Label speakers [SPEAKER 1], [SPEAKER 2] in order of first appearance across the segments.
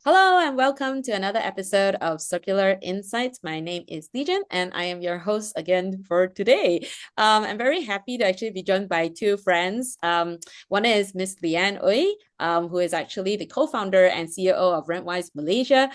[SPEAKER 1] Hello and welcome to another episode of Circular Insights. My name is Lijin and I am your host again for today. I'm very happy to actually be joined by two friends. One is Miss Leanne Ooi, who is actually the co-founder and CEO of Rentwise Malaysia,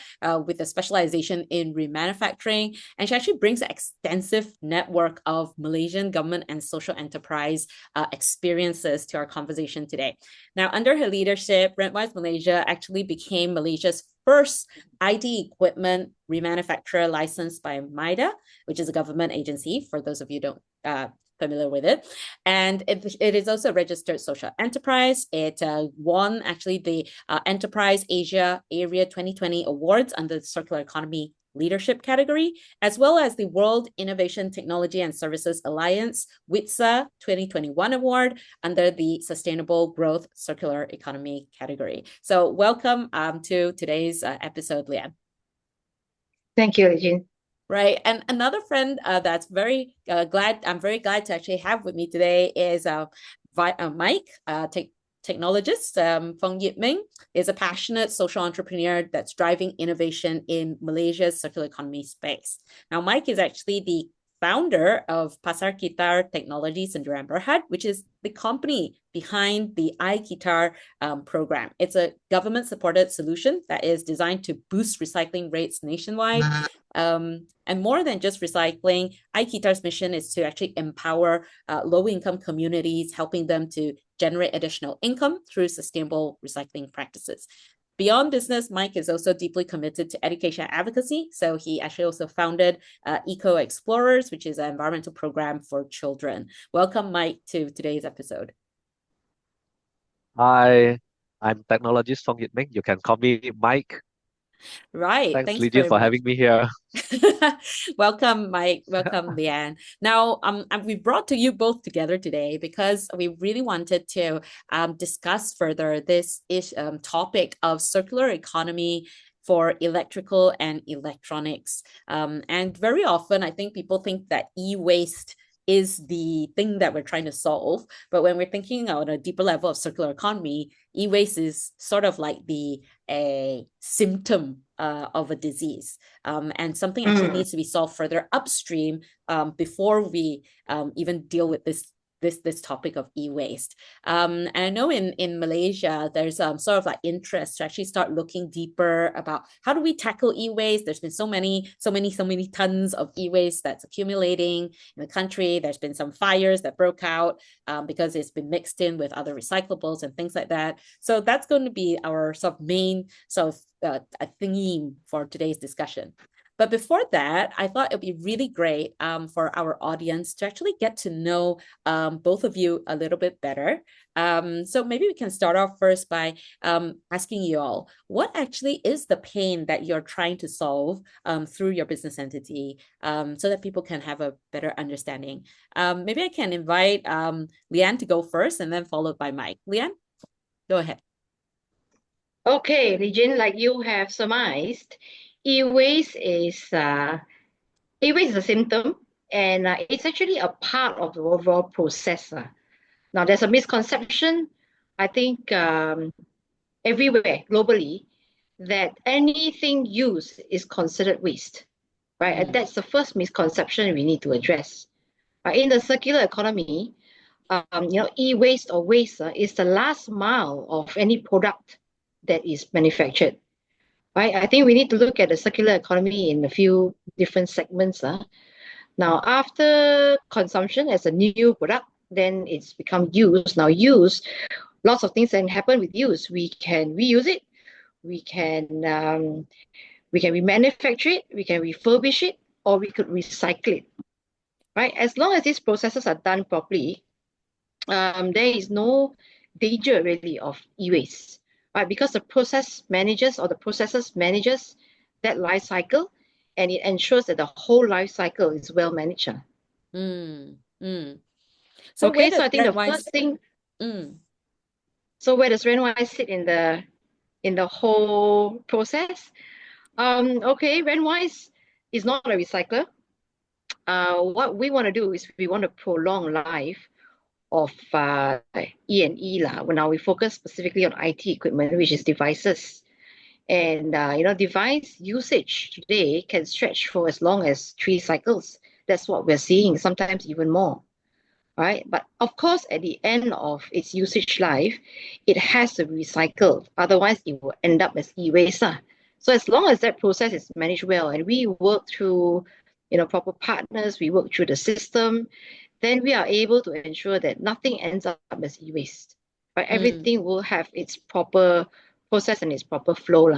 [SPEAKER 1] with a specialization in remanufacturing. And she actually brings an extensive network of Malaysian government and social enterprise experiences to our conversation today. Now, under her leadership, Rentwise Malaysia actually became Malaysia's first IT equipment remanufacturer licensed by MIDA, which is a government agency, for those of you who don't familiar with it. And it is also a registered social enterprise. It won actually the Enterprise Asia Area 2020 Awards under the Circular Economy Leadership category, as well as the World Innovation Technology and Services Alliance WITSA 2021 Award under the Sustainable Growth Circular Economy category. So welcome to today's episode, Leanne.
[SPEAKER 2] Thank you, Lijin.
[SPEAKER 1] Right. And another friend that's very I'm very glad to actually have with me today is Mike, technologist. Fong is a passionate social entrepreneur that's driving innovation in Malaysia's circular economy space. Now, Mike is actually the founder of Pasarkita Technology Sdn Berhad, which is the company behind the iKitar program. It's a government-supported solution that is designed to boost recycling rates nationwide. And more than just recycling, iKitar's mission is to actually empower low-income communities, helping them to generate additional income through sustainable recycling practices. Beyond business, Mike is also deeply committed to education advocacy. So he actually also founded Eco Explorers, which is an environmental program for children. Welcome, Mike, to today's episode.
[SPEAKER 3] Hi, I'm technologist Fong. You can call me Mike.
[SPEAKER 1] Right.
[SPEAKER 3] Thanks,
[SPEAKER 1] Thanks
[SPEAKER 3] Lijin,
[SPEAKER 1] very
[SPEAKER 3] for
[SPEAKER 1] much.
[SPEAKER 3] having me here.
[SPEAKER 1] Welcome, Mike. Welcome, Leanne. Now, we brought to you both together today because we really wanted to discuss further this topic of circular economy for electrical and electronics. And very often, I think people think that e-waste is the thing that we're trying to solve. But when we're thinking on a deeper level of circular economy, e-waste is sort of like a symptom of a disease, and something actually needs to be solved further upstream before we even deal with this topic of e-waste. And I know in Malaysia, there's sort of like interest to actually start looking deeper about how do we tackle e-waste. There's been so many tons of e-waste that's accumulating in the country. There's been some fires that broke out because it's been mixed in with other recyclables and things like that. So that's going to be our sort of main sort of a theme for today's discussion. But before that, I thought it'd be really great for our audience to actually get to know both of you a little bit better. So maybe we can start off first by asking you all, what actually is the pain that you're trying to solve through your business entity, so that people can have a better understanding? Maybe I can invite Leanne to go first and then followed by Mike. Leanne, go ahead.
[SPEAKER 2] Okay, Lijin, like you have surmised, e-waste is a symptom, and it's actually a part of the overall process. Now, there's a misconception, I think, everywhere globally, that anything used is considered waste, right? And that's the first misconception we need to address. In the circular economy, e-waste or waste is the last mile of any product that is manufactured. Right? I think we need to look at the circular economy in a few different segments. Now, after consumption as a new product, then it's become used. Now, use, lots of things can happen with use. We can reuse it. We can remanufacture it. We can refurbish it, or we could recycle it. Right? As long as these processes are done properly, there is no danger really of e-waste. Right, because the process manages or the processes manages that life cycle, and it ensures that the whole life cycle is well managed.
[SPEAKER 1] So
[SPEAKER 2] okay, so I think the first thing. So where does Rentwise sit in the whole process? Okay, Rentwise is not a recycler. What we want to do is we want to prolong life of E&E. Now we focus specifically on IT equipment, which is devices. And device usage today can stretch for as long as 3 cycles. That's what we're seeing, sometimes even more, right? But of course, at the end of its usage life, it has to be recycled. Otherwise, it will end up as e-waste. So as long as that process is managed well, and we work through, proper partners, we work through the system, then we are able to ensure that nothing ends up as e-waste. Right? Everything will have its proper process and its proper flow.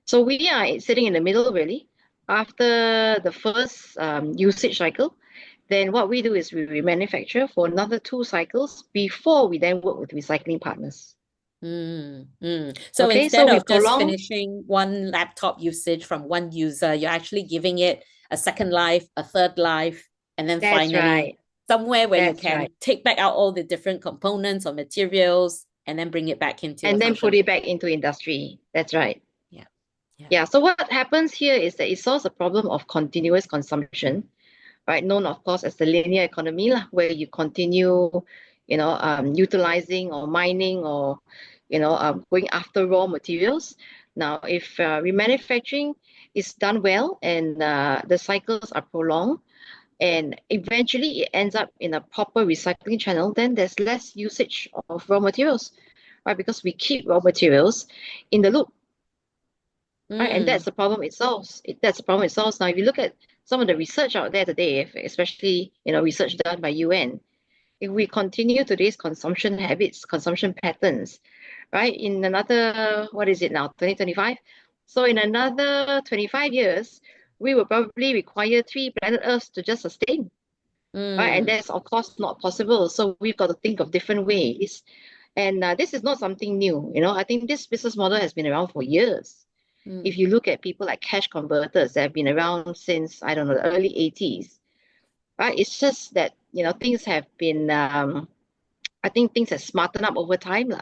[SPEAKER 2] So we are sitting in the middle, really. After the first usage cycle, then what we do is we remanufacture for another 2 cycles before we then work with recycling partners.
[SPEAKER 1] So
[SPEAKER 2] Okay, so
[SPEAKER 1] instead
[SPEAKER 2] we
[SPEAKER 1] of just
[SPEAKER 2] prolong.
[SPEAKER 1] finishing one laptop usage from one user, you're actually giving it a second life, a third life, and then
[SPEAKER 2] That's
[SPEAKER 1] finally
[SPEAKER 2] right.
[SPEAKER 1] somewhere where you
[SPEAKER 2] That's
[SPEAKER 1] can
[SPEAKER 2] right.
[SPEAKER 1] take back out all the different components or materials and then bring it back into a
[SPEAKER 2] And then
[SPEAKER 1] function.
[SPEAKER 2] put it back into industry. That's right.
[SPEAKER 1] Yeah.
[SPEAKER 2] Yeah. So what happens here is that it solves the problem of continuous consumption, right? Known, of course, as the linear economy, where you continue, utilizing or mining or, going after raw materials. Now, if remanufacturing is done well and the cycles are prolonged, and eventually it ends up in a proper recycling channel, then there's less usage of raw materials, right? Because we keep raw materials in the loop, right? And that's the problem it solves. That's the problem it solves. Now, if you look at some of the research out there today, especially research done by UN, if we continue today's consumption habits, consumption patterns, right? In another, what is it now, 2025? So in another 25 years, we will probably require 3 planet Earths to just sustain. Right? And that's of course not possible. So we've got to think of different ways. And this is not something new. I think this business model has been around for years. If you look at people like cash converters that have been around since, I don't know, the early 80s, right? It's just that, things have been, I think things have smartened up over time.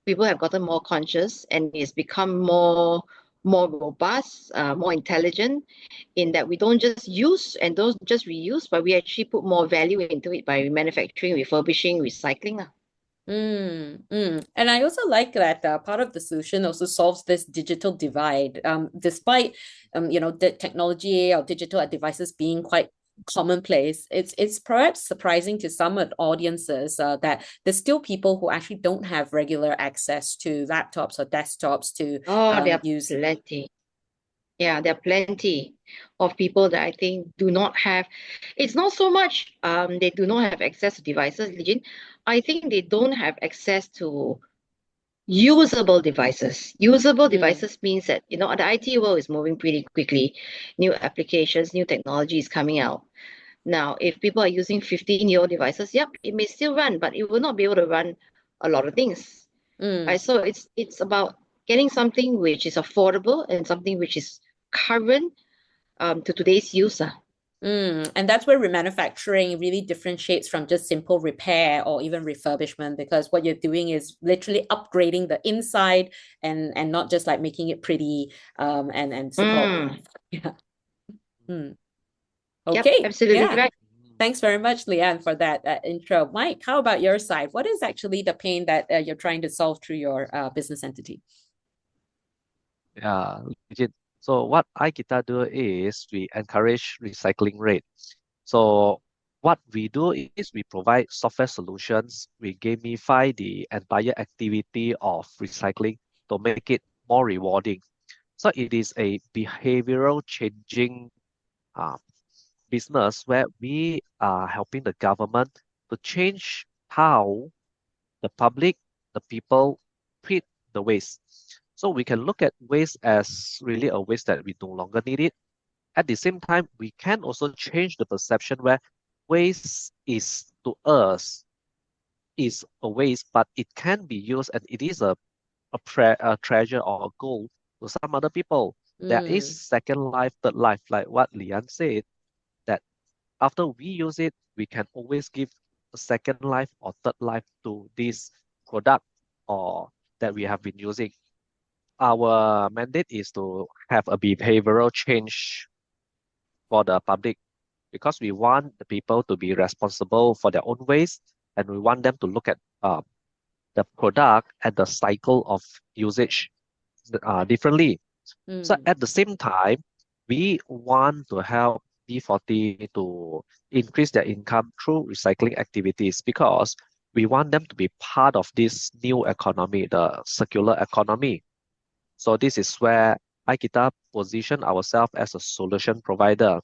[SPEAKER 2] People have gotten more conscious and it's become more robust, more intelligent, in that we don't just use and don't just reuse, but we actually put more value into it by manufacturing, refurbishing, recycling.
[SPEAKER 1] And I also like that part of the solution also solves this digital divide. Despite the technology or digital devices being quite commonplace, it's perhaps surprising to some audiences that there's still people who actually don't have regular access to laptops or desktops to
[SPEAKER 2] Oh, there are
[SPEAKER 1] use.
[SPEAKER 2] plenty. Yeah, there are plenty of people that I think do not have. It's not so much they do not have access to devices, Lijin. I think they don't have access to usable devices. Usable devices means that, the IT world is moving pretty quickly. New applications, new technology is coming out. Now, if people are using 15-year-old devices, yep, it may still run, but it will not be able to run a lot of things. Right? So it's about getting something which is affordable and something which is current to today's user.
[SPEAKER 1] And that's where remanufacturing really differentiates from just simple repair or even refurbishment, because what you're doing is literally upgrading the inside and not just like making it pretty and so-called. Yeah.
[SPEAKER 2] Yep,
[SPEAKER 1] Okay.
[SPEAKER 2] absolutely
[SPEAKER 1] Yeah.
[SPEAKER 2] right.
[SPEAKER 1] Thanks very much, Leanne, for that intro. Mike, how about your side? What is actually the pain that you're trying to solve through your business entity?
[SPEAKER 3] Yeah, legit. So what iKita do is we encourage recycling rate. So what we do is we provide software solutions. We gamify the entire activity of recycling to make it more rewarding. So it is a behavioral changing uh, business where we are helping the government to change how the public, the people treat the waste. So we can look at waste as really a waste that we no longer need it. At the same time, we can also change the perception where waste is to us is a waste, but it can be used and it is a treasure or a gold to some other people. There is second life, third life, like what Leanne said, that after we use it, we can always give a second life or third life to this product or that we have been using. Our mandate is to have a behavioral change for the public because we want the people to be responsible for their own waste and we want them to look at the product and the cycle of usage differently. So
[SPEAKER 1] Mm.
[SPEAKER 3] at the same time, we want to help B40 to increase their income through recycling activities because we want them to be part of this new economy, the circular economy. So this is where iKita position ourselves as a solution provider.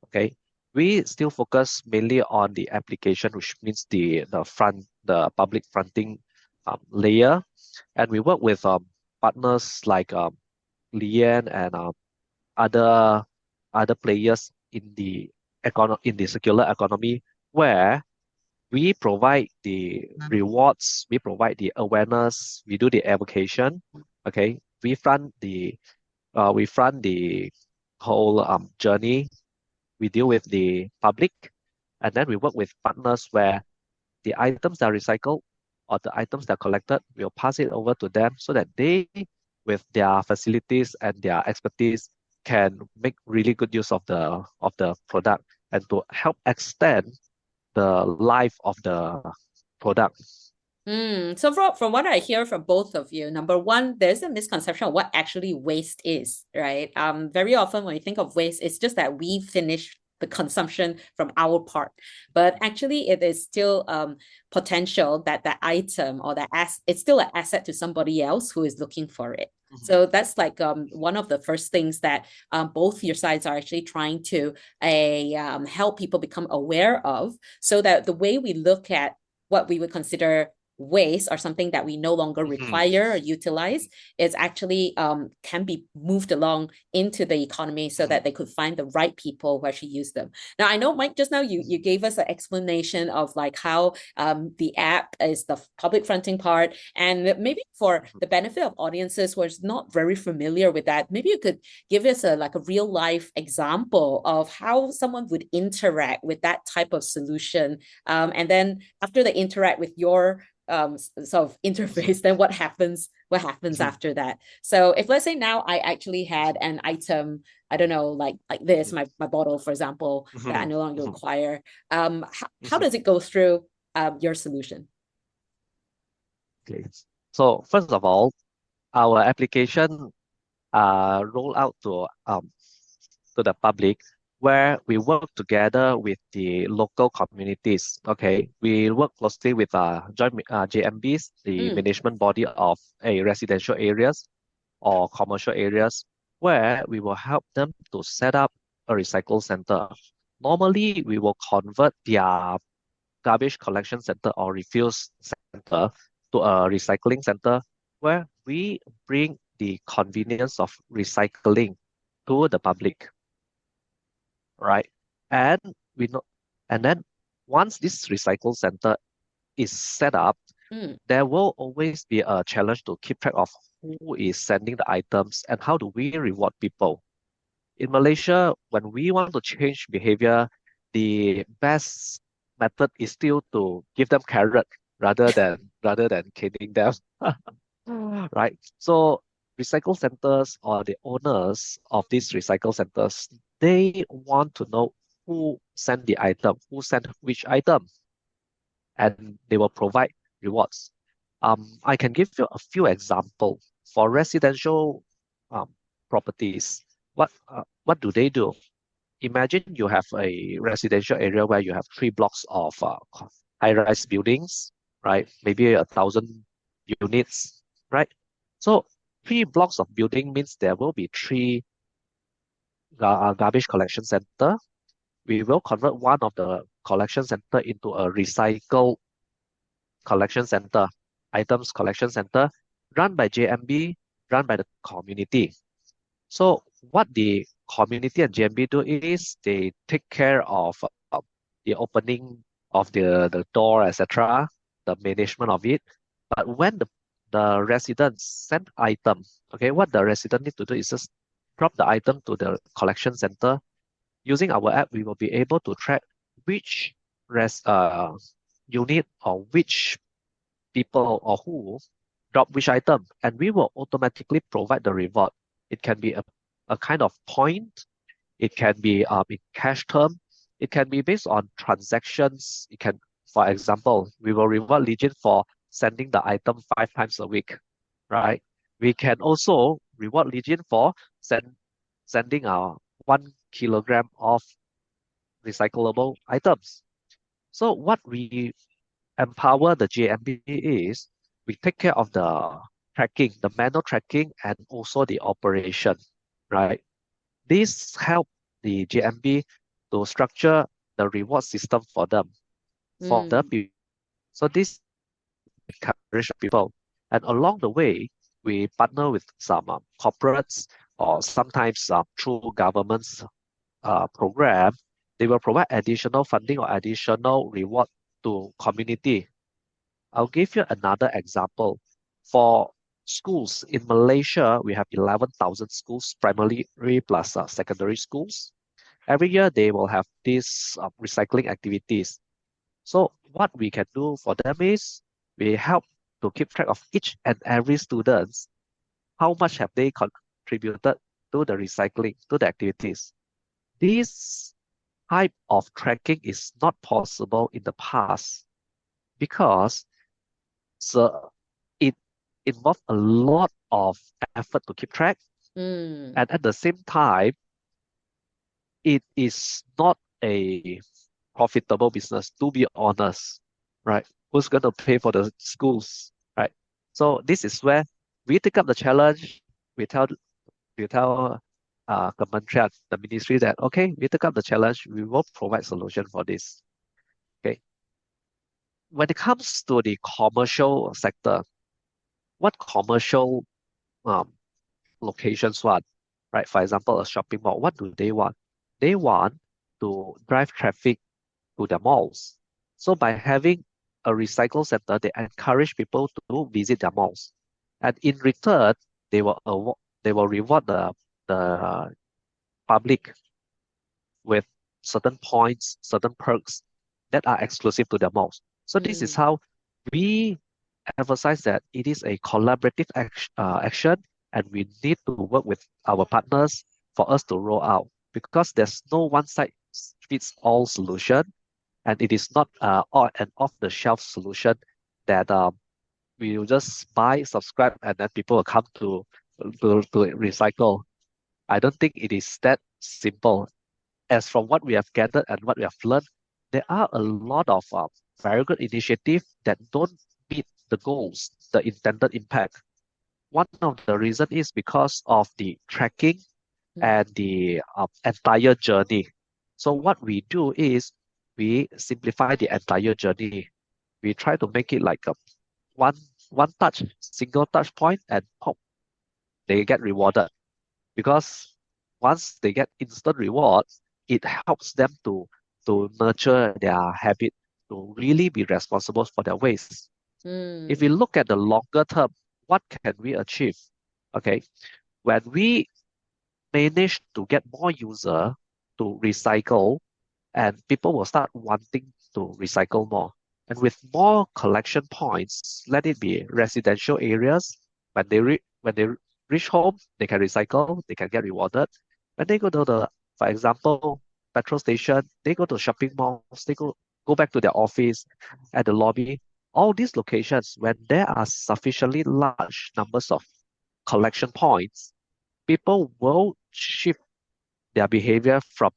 [SPEAKER 3] Okay, we still focus mainly on the application, which means the public fronting layer, and we work with partners like Leanne and other other players in the in the circular economy where we provide the rewards, we provide the awareness, we do the education. Okay, we front the whole journey. We deal with the public, and then we work with partners where the items that are recycled or the items that are collected, we'll pass it over to them so that they, with their facilities and their expertise, can make really good use of the product and to help extend the life of the product.
[SPEAKER 1] So from what I hear from both of you, number one, there's a misconception of what actually waste is, right? Very often when we think of waste, it's just that we finish the consumption from our part, but actually it is still potential that that item or that it's still an asset to somebody else who is looking for it. So that's like one of the first things that both your sides are actually trying to help people become aware of, so that the way we look at what we would consider waste or something that we no longer require or utilize is actually can be moved along into the economy so that they could find the right people who actually use them. Now, I know, Mike, just now you gave us an explanation of like how the app is the public fronting part, and maybe for the benefit of audiences who are not very familiar with that, maybe you could give us a like a real life example of how someone would interact with that type of solution, and then after they interact with your sort of interface, then what happens after that. So if let's say now I actually had an item, I don't know, like this, my bottle, for example, that I no longer require, how does it go through your solution?
[SPEAKER 3] Okay. So first of all, our application roll out to the public where we work together with the local communities. Okay, we work closely with JMBs, the management body of a residential areas or commercial areas, where we will help them to set up a recycle center. Normally, we will convert their garbage collection center or refuse center to a recycling center where we bring the convenience of recycling to the public, right? And we know, and then once this recycle center is set up, there will always be a challenge to keep track of who is sending the items and how do we reward people. In Malaysia, when we want to change behavior, the best method is still to give them carrot rather than caning them. Right? So recycle centers or the owners of these recycle centers, they want to know who sent the item, who sent which item, and they will provide rewards. I can give you a few examples. For residential um, properties, what do they do? Imagine you have a residential area where you have 3 blocks of high-rise buildings, right? Maybe 1,000 units, right? So 3 blocks of building means there will be three garbage collection center. We will convert one of the collection center into a recycle collection center, items collection center, run by JMB, run by the community. So what the community and JMB do is they take care of the opening of the door, etc., the management of it. But when the residents send item, okay, what the resident need to do is just drop the item to the collection center. Using our app, we will be able to track which unit or which people or who drop which item, and we will automatically provide the reward. It can be a kind of point, it can be in cash term, it can be based on transactions. It can, for example, we will reward Lijin for sending the item 5 times a week, right? We can also reward Lijin for sending our 1 kilogram of recyclable items. So what we empower the JMB is we take care of the tracking, the manual tracking, and also the operation, right? This help the JMB to structure the reward system for them, for the
[SPEAKER 1] Mm.
[SPEAKER 3] people. So this encourage people. And along the way, we partner with some corporates or sometimes through governments program, they will provide additional funding or additional reward to community. I'll give you another example. For schools in Malaysia, we have 11,000 schools, primarily plus secondary schools. Every year, they will have these recycling activities. So what we can do for them is we help to keep track of each and every students, how much have they contributed to the recycling, to the activities. This type of tracking is not possible in the past because so it involves a lot of effort to keep track,
[SPEAKER 1] Mm.
[SPEAKER 3] and at the same time, it is not a profitable business, to be honest, right? Who's going to pay for the schools, right? So this is where we take up the challenge. We tell the ministry that okay, we took up the challenge. We will provide solution for this. Okay. When it comes to the commercial sector, what commercial um, locations want, right? For example, a shopping mall, what do they want? They want to drive traffic to their malls. So by having a recycle center, they encourage people to visit their malls. And in return, they will reward the public with certain points, certain perks that are exclusive to the malls. So this is
[SPEAKER 1] Mm.
[SPEAKER 3] how we emphasize that it is a collaborative action, and we need to work with our partners for us to roll out because there's no one size fits all solution, and it is not an off-the-shelf solution that we will just buy, subscribe, and then people will come to recycle. I don't think it is that simple. As from what we have gathered and what we have learned, there are a lot of very good initiatives that don't meet the goals, the intended impact. One of the reasons is because of the tracking
[SPEAKER 1] Mm.
[SPEAKER 3] and the entire journey. So what we do is we simplify the entire journey. We try to make it like a one one touch, single touch point, and pop, they get rewarded. Because once they get instant rewards, it helps them to nurture their habit to really be responsible for their waste. If we
[SPEAKER 1] Mm.
[SPEAKER 3] look at the longer term, what can we achieve? Okay, when we manage to get more user to recycle, and people will start wanting to recycle more. And with more collection points, let it be residential areas, when they reach home, they can recycle, they can get rewarded. When they go to for example, petrol station, they go to shopping malls, they go back to their office at the lobby. All these locations, when there are sufficiently large numbers of collection points, people will shift their behavior from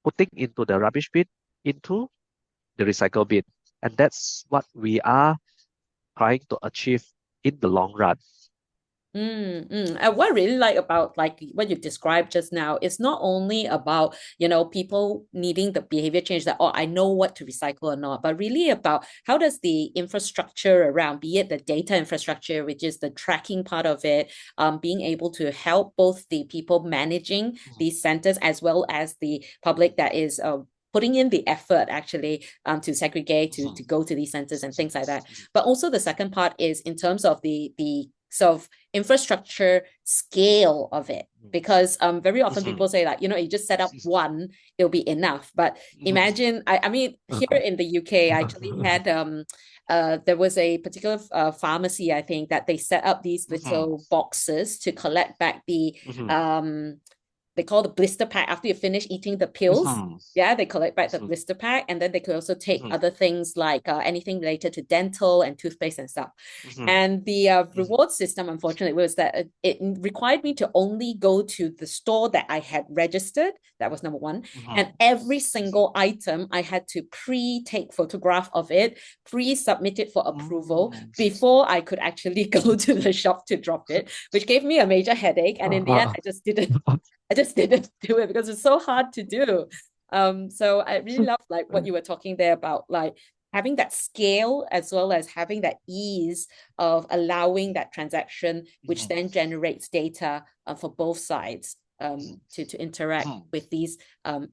[SPEAKER 3] putting into the rubbish bin into the recycle bin. And that's what we are trying to achieve in the long run.
[SPEAKER 1] And what I really like about like what you described just now is not only about, people needing the behavior change that, oh, I know what to recycle or not, but really about how does the infrastructure around, be it the data infrastructure, which is the tracking part of it, being able to help both the people managing these centers as well as the public that is putting in the effort actually to segregate, to go to these centers and things like that. But also the second part is in terms of the sort of infrastructure scale of it, because very often people say like, you just set up one, it'll be enough. But imagine, I mean, here in the UK, I actually had there was a particular pharmacy, I think, that they set up these little boxes to collect back the they call the blister pack after you finish eating the pills.
[SPEAKER 3] Mhm.
[SPEAKER 1] Yeah, they collect back the
[SPEAKER 3] Mhm.
[SPEAKER 1] blister pack, and then they could also take
[SPEAKER 3] Mhm.
[SPEAKER 1] other things like anything related to dental and toothpaste and stuff.
[SPEAKER 3] Mhm.
[SPEAKER 1] And the
[SPEAKER 3] Mhm.
[SPEAKER 1] reward system, unfortunately, was that it required me to only go to the store that I had registered. That was number one. And
[SPEAKER 3] Mhm.
[SPEAKER 1] every single item, I had to pre-take photograph of it, pre-submit it for approval
[SPEAKER 3] Mm.
[SPEAKER 1] before I could actually go to the shop to drop it, which gave me a major headache. And in the end, I just didn't do it because it's so hard to do. So I really love like what you were talking there about, like having that scale as well as having that ease of allowing that transaction, which then generates data for both sides to interact
[SPEAKER 3] Mhm.
[SPEAKER 1] with these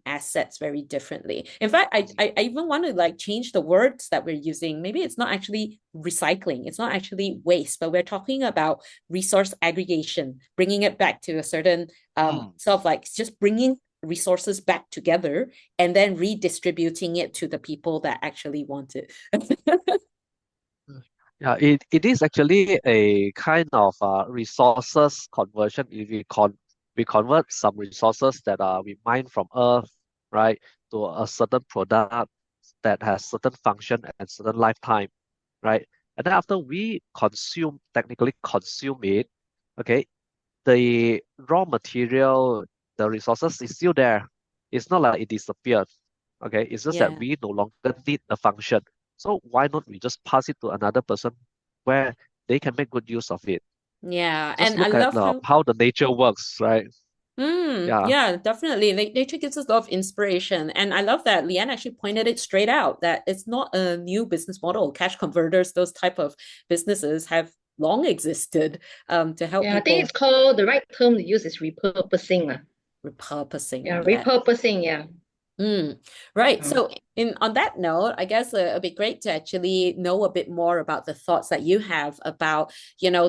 [SPEAKER 1] assets very differently. In fact, I even want to like change the words that we're using. Maybe it's not actually recycling, it's not actually waste, but we're talking about resource aggregation, bringing it back to a certain sort of like just bringing resources back together and then redistributing it to the people that actually want it.
[SPEAKER 3] Yeah, it is actually a kind of resources conversion. If we convert some resources that we mine from Earth, right, to a certain product that has certain function and certain lifetime, right? And then after we technically consume it, okay, the raw material, the resources is still there. It's not like it disappeared. Okay, it's just that
[SPEAKER 1] Yeah.
[SPEAKER 3] we no longer need the function. So why not we just pass it to another person where they can make good use of it?
[SPEAKER 1] Yeah.
[SPEAKER 3] Just
[SPEAKER 1] And I
[SPEAKER 3] look at
[SPEAKER 1] love how
[SPEAKER 3] how the nature works, right? Yeah.
[SPEAKER 1] yeah, definitely. Nature gives us a lot of inspiration. And I love that Leanne actually pointed it straight out that it's not a new business model. Cash converters, those type of businesses have long existed to help
[SPEAKER 2] Yeah, I think it's
[SPEAKER 1] people
[SPEAKER 2] called, the right term to use is repurposing.
[SPEAKER 1] repurposing.
[SPEAKER 2] Yeah,
[SPEAKER 1] Yeah.
[SPEAKER 2] repurposing, yeah.
[SPEAKER 1] Right.
[SPEAKER 2] Mm.
[SPEAKER 1] So, in on that note, I guess it'd be great to actually know a bit more about the thoughts that you have about,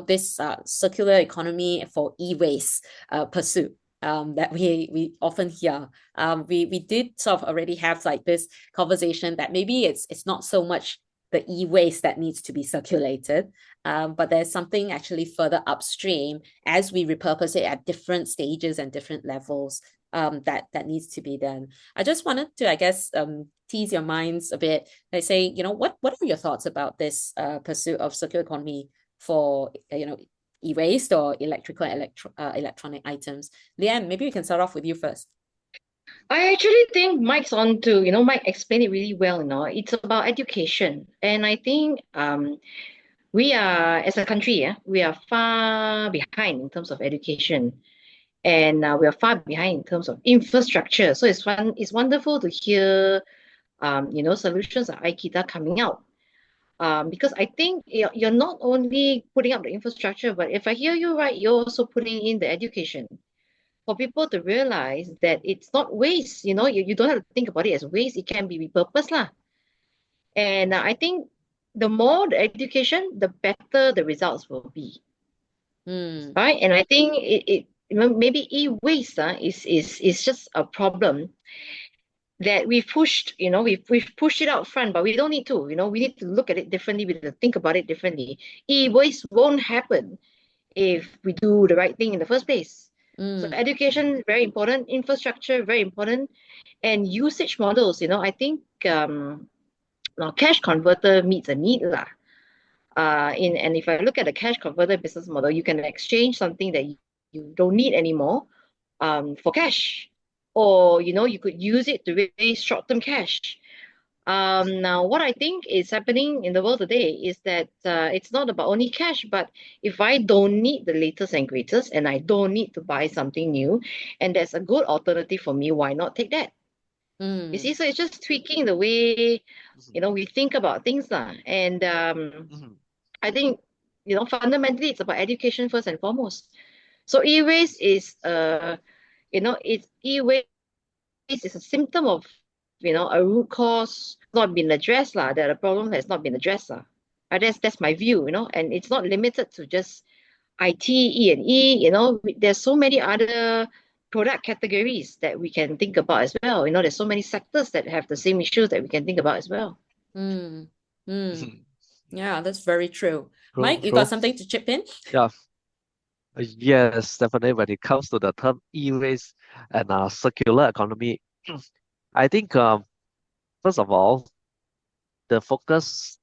[SPEAKER 1] this circular economy for e-waste pursuit. That we often hear. We did sort of already have like this conversation that maybe it's not so much the e-waste that needs to be circulated, but there's something actually further upstream as we repurpose it at different stages and different levels that needs to be done. I just wanted to, I guess, tease your minds a bit. I say, what are your thoughts about this pursuit of circular economy for, e-waste or electronic items? Leanne, maybe we can start off with you first.
[SPEAKER 2] I actually think Mike's on to, Mike explained it really well. It's about education. And I think we are, as a country, yeah, we are far behind in terms of education. And we are far behind in terms of infrastructure. So it's wonderful to hear, solutions like IKITA coming out. Because I think you're not only putting up the infrastructure, but if I hear you right, you're also putting in the education for people to realize that it's not waste. You don't have to think about it as waste. It can be repurposed lah. And I think the more the education, the better the results will be,
[SPEAKER 1] Mm,
[SPEAKER 2] right? And I think maybe e-waste is just a problem that we've pushed it out front, but we don't need to. We need to look at it differently. We need to think about it differently. E-waste won't happen if we do the right thing in the first place. So
[SPEAKER 1] mm,
[SPEAKER 2] education, very important, infrastructure, very important, and usage models. I think now cash converter meets a need lah. And if I look at the cash converter business model, you can exchange something that you don't need anymore for cash, or you could use it to raise short-term cash. Now, what I think is happening in the world today is that it's not about only cash, but if I don't need the latest and greatest and I don't need to buy something new, and there's a good alternative for me, why not take that? You see,
[SPEAKER 1] mm,
[SPEAKER 2] so it's just tweaking the way, we think about things. And
[SPEAKER 3] Mhm.
[SPEAKER 2] I think, fundamentally, it's about education first and foremost. So e-waste is, it's e-waste is a symptom of, a root cause not been addressed lah, that the problem has not been addressed lah. That's my view, and it's not limited to just IT, E&E, there's so many other product categories that we can think about as well. There's so many sectors that have the same issues that we can think about as well.
[SPEAKER 1] mm, mm.
[SPEAKER 3] Mhm.
[SPEAKER 1] Yeah, that's very true.
[SPEAKER 3] True,
[SPEAKER 1] Mike, you got
[SPEAKER 3] true.
[SPEAKER 1] something to chip in?
[SPEAKER 3] Yeah. Yes, definitely. When it comes to the term e-waste and circular economy, I think first of all, the focus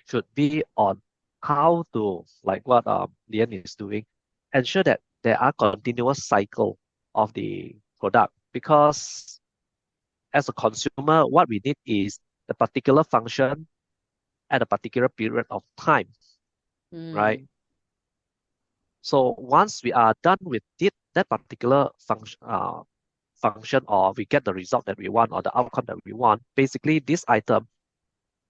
[SPEAKER 3] should be on how to, like what Leanne is doing, ensure that there are continuous cycle of the product. Because as a consumer, what we need is the particular function at a particular period of time, right?
[SPEAKER 1] Mm,
[SPEAKER 3] So once we are done with that particular function, or we get the result that we want or the outcome that we want, basically this item,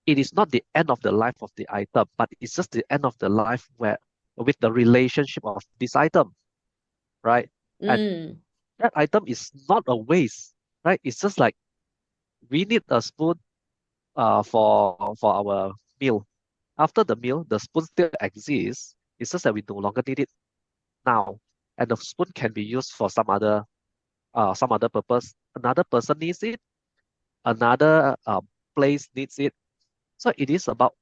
[SPEAKER 3] it is not the end of the life of the item, but it's just the end of the life where with the relationship of this item, right? And
[SPEAKER 1] mm,
[SPEAKER 3] that item is not a waste, right? It's just like we need a spoon for our meal. After the meal, the spoon still exists. It's just that we no longer need it now. And the spoon can be used for some other purpose. Another person needs it, another place needs it. So it is about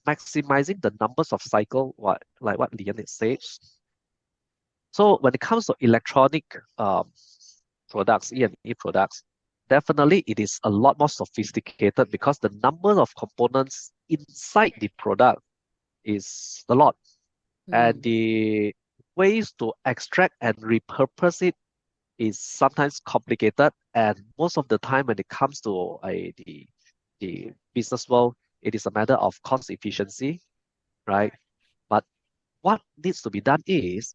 [SPEAKER 3] maximizing the numbers of cycle, like what Leanne says. So when it comes to electronic products, E&E products, definitely it is a lot more sophisticated because the number of components inside the product is a lot. And
[SPEAKER 1] mm,
[SPEAKER 3] the ways to extract and repurpose it is sometimes complicated. And most of the time when it comes to the business world, it is a matter of cost efficiency, right? But what needs to be done is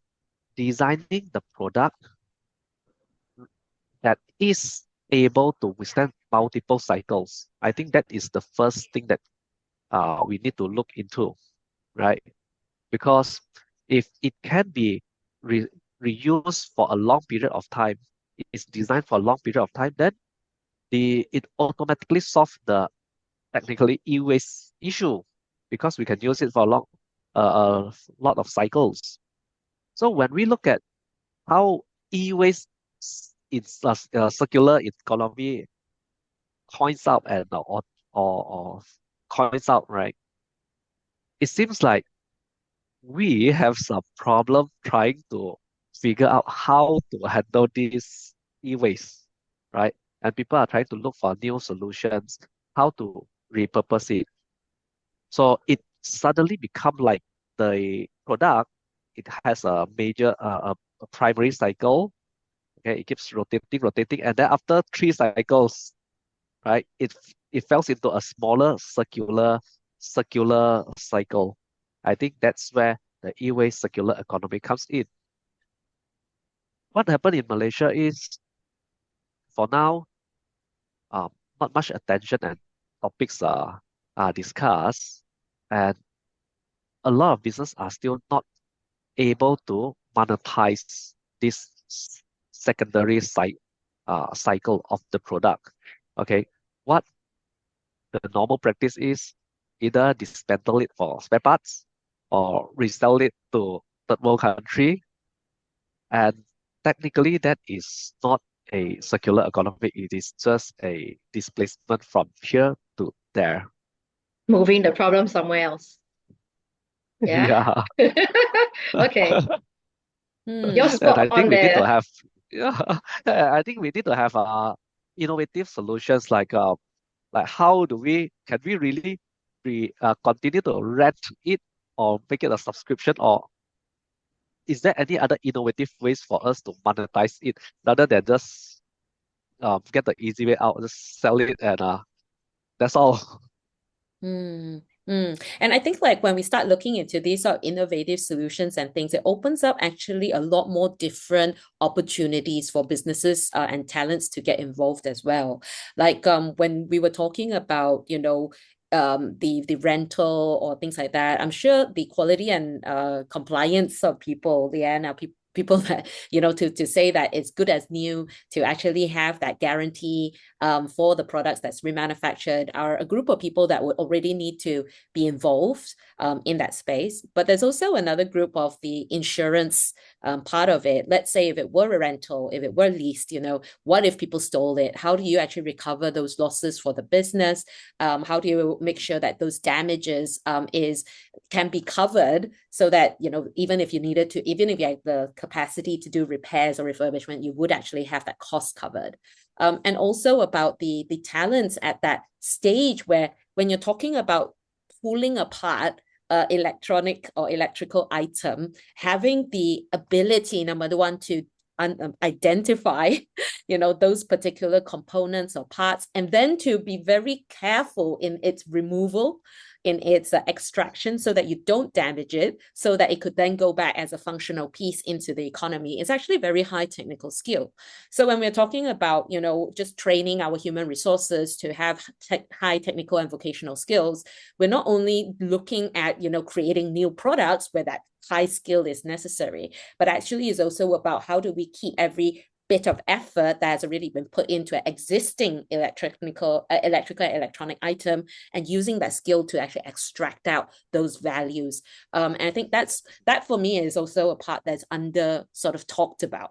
[SPEAKER 3] designing the product that is able to withstand multiple cycles. I think that is the first thing that we need to look into, right? Because if it can be re reused for a long period of time, it is designed for a long period of time, then it automatically solves the technically e-waste issue because we can use it for a lot of cycles. So when we look at how e-waste it's a circular economy coins out or coins out, right? It seems like we have some problem trying to figure out how to handle this e-waste, right? And people are trying to look for new solutions, how to repurpose it. So it suddenly become like the product, it has a major a primary cycle. Okay, it keeps rotating, and then after three cycles, right, it falls into a smaller circular cycle. I think that's where the e-waste circular economy comes in. What happened in Malaysia is for now, um, not much attention and topics are discussed, and a lot of business are still not able to monetize this secondary cycle of the product. Okay, what the normal practice is either dismantle it for spare parts or resell it to third world country. And technically, that is not a circular economy. It is just a displacement from here to there.
[SPEAKER 2] Moving the problem somewhere else. Yeah.
[SPEAKER 3] Yeah.
[SPEAKER 2] Okay. You're
[SPEAKER 1] mm,
[SPEAKER 3] And
[SPEAKER 2] spot
[SPEAKER 3] I think
[SPEAKER 2] on
[SPEAKER 3] we need to
[SPEAKER 2] there.
[SPEAKER 3] have, yeah, I think we need to have innovative solutions like how can we really continue to rent it or make it a subscription, or is there any other innovative ways for us to monetize it rather than just get the easy way out, just sell it and that's all.
[SPEAKER 1] mm, mm. And I think like when we start looking into these sort of innovative solutions and things, it opens up actually a lot more different opportunities for businesses and talents to get involved as well. Like when we were talking about, the rental or things like that, I'm sure the quality and compliance of people, Leanne, are people that, to say that it's good as new, to actually have that guarantee for the products that's remanufactured, are a group of people that would already need to be involved in that space. But there's also another group of the insurance part of it. Let's say if it were a rental, if it were leased, what if people stole it? How do you actually recover those losses for the business? How do you make sure that those damages can be covered so that, even if you needed to, even if you had the capacity to do repairs or refurbishment, you would actually have that cost covered. And also about the talents at that stage where when you're talking about pulling apart electronic or electrical item, having the ability, number one, to identify those particular components or parts, and then to be very careful in its removal, in its extraction, so that you don't damage it, so that it could then go back as a functional piece into the economy. It's actually very high technical skill. So when we're talking about just training our human resources to have high technical and vocational skills, we're not only looking at creating new products where that high skill is necessary, but actually is also about how do we keep every bit of effort that has already been put into an existing electrical electronic item, and using that skill to actually extract out those values. And I think that for me is also a part that's under sort of talked about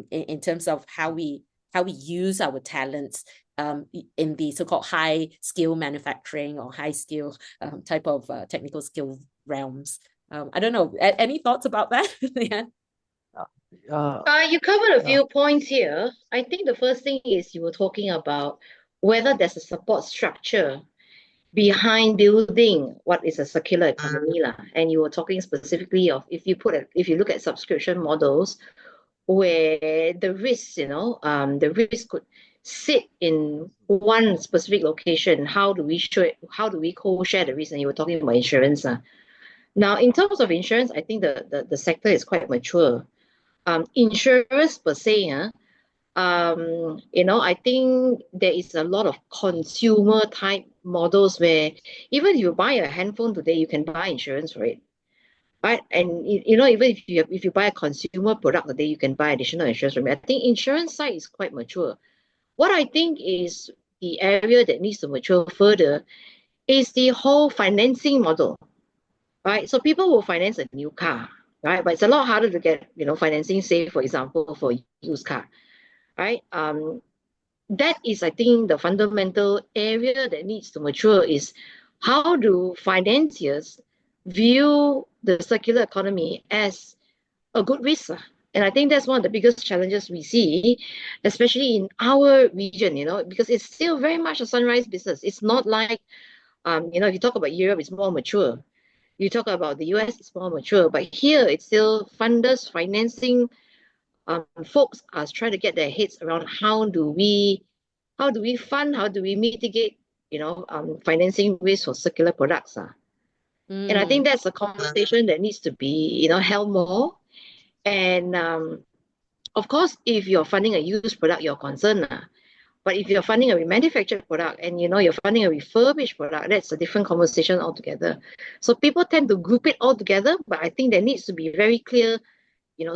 [SPEAKER 1] in terms of how we use our talents in the so-called high skill manufacturing or high skill type of technical skill realms. I don't know. Any thoughts about that, Leanne?
[SPEAKER 2] You covered a few points here. I think the first thing is you were talking about whether there's a support structure behind building what is a circular economy, and you were talking specifically of if you look at subscription models where the risks, the risk could sit in one specific location. How do we co-share the risk? And you were talking about insurance. Now, in terms of insurance, I think the sector is quite mature. Insurers per se, I think there is a lot of consumer type models where even if you buy a handphone today, you can buy insurance for it, right? And even if you buy a consumer product today, you can buy additional insurance from it. I think insurance side is quite mature. What I think is the area that needs to mature further is the whole financing model, right? So people will finance a new car, right? But it's a lot harder to get financing, say for example for used car, right? That is, I think, the fundamental area that needs to mature is how do financiers view the circular economy as a good risk. And I think that's one of the biggest challenges we see, especially in our region, because it's still very much a sunrise business. It's not like, if you talk about Europe, it's more mature. You talk about the US, it's more mature. But here, it's still funders, financing, folks are trying to get their heads around how do we fund, how do we mitigate, financing risk for circular products. And I think that's a conversation that needs to be, held more. And of course, if you're funding a used product, you're concerned. But if you're funding a remanufactured product and you're funding a refurbished product, that's a different conversation altogether. So people tend to group it all together, but I think there needs to be very clear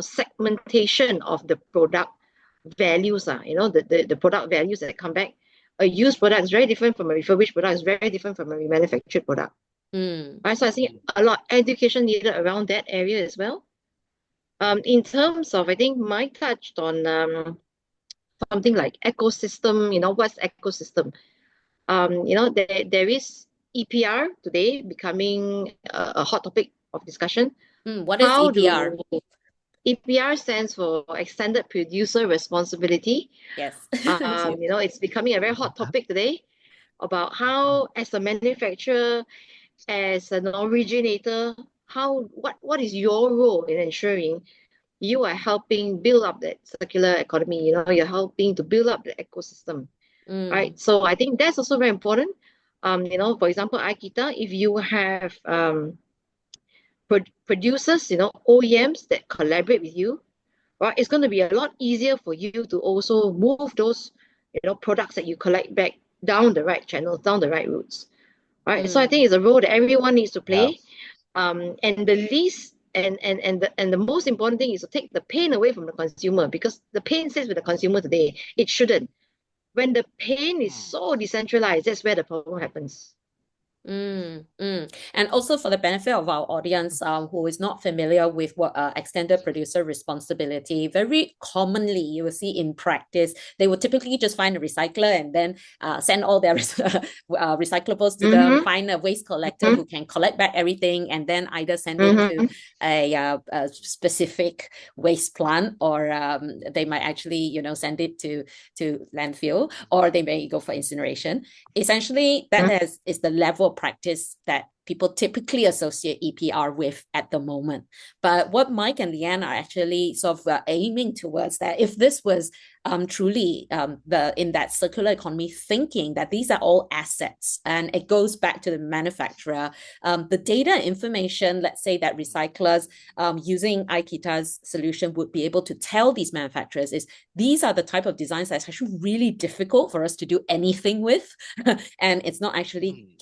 [SPEAKER 2] segmentation of the product values, the product values that come back. A used product is very different from a refurbished product, is very different from a remanufactured product. Right, so I think a lot of education needed around that area as well. In terms of, I think Mike touched on something like ecosystem. What's ecosystem? There is EPR today becoming a hot topic of discussion.
[SPEAKER 1] What is EPR?
[SPEAKER 2] EPR stands for Extended Producer Responsibility.
[SPEAKER 1] Yes.
[SPEAKER 2] It's becoming a very hot topic today about how, as a manufacturer, as an originator, what is your role in ensuring you are helping build up that circular economy? You're helping to build up the ecosystem, right? So I think that's also very important. For example, Aikita, if you have producers, OEMs that collaborate with you, right, it's going to be a lot easier for you to also move those, products that you collect back down the right channels, down the right routes, right? So I think it's a role that everyone needs to play. And the least and the most important thing is to take the pain away from the consumer, because the pain sits with the consumer today. It shouldn't. When the pain is so decentralized, that's where the problem happens.
[SPEAKER 1] And also for the benefit of our audience who is not familiar with what extended producer responsibility, very commonly you will see in practice, they will typically just find a recycler and then send all their recyclables to them, find a waste collector who can collect back everything and then either send it to a specific waste plant, or they might actually, send it to landfill, or they may go for incineration. Essentially, that is the level of practice that people typically associate EPR with at the moment. But what Mike and Leanne are actually sort of aiming towards, that if this was truly in that circular economy thinking that these are all assets and it goes back to the manufacturer, the data information, let's say that recyclers using iKita's solution would be able to tell these manufacturers is these are the type of designs that's actually really difficult for us to do anything with. And it's not actually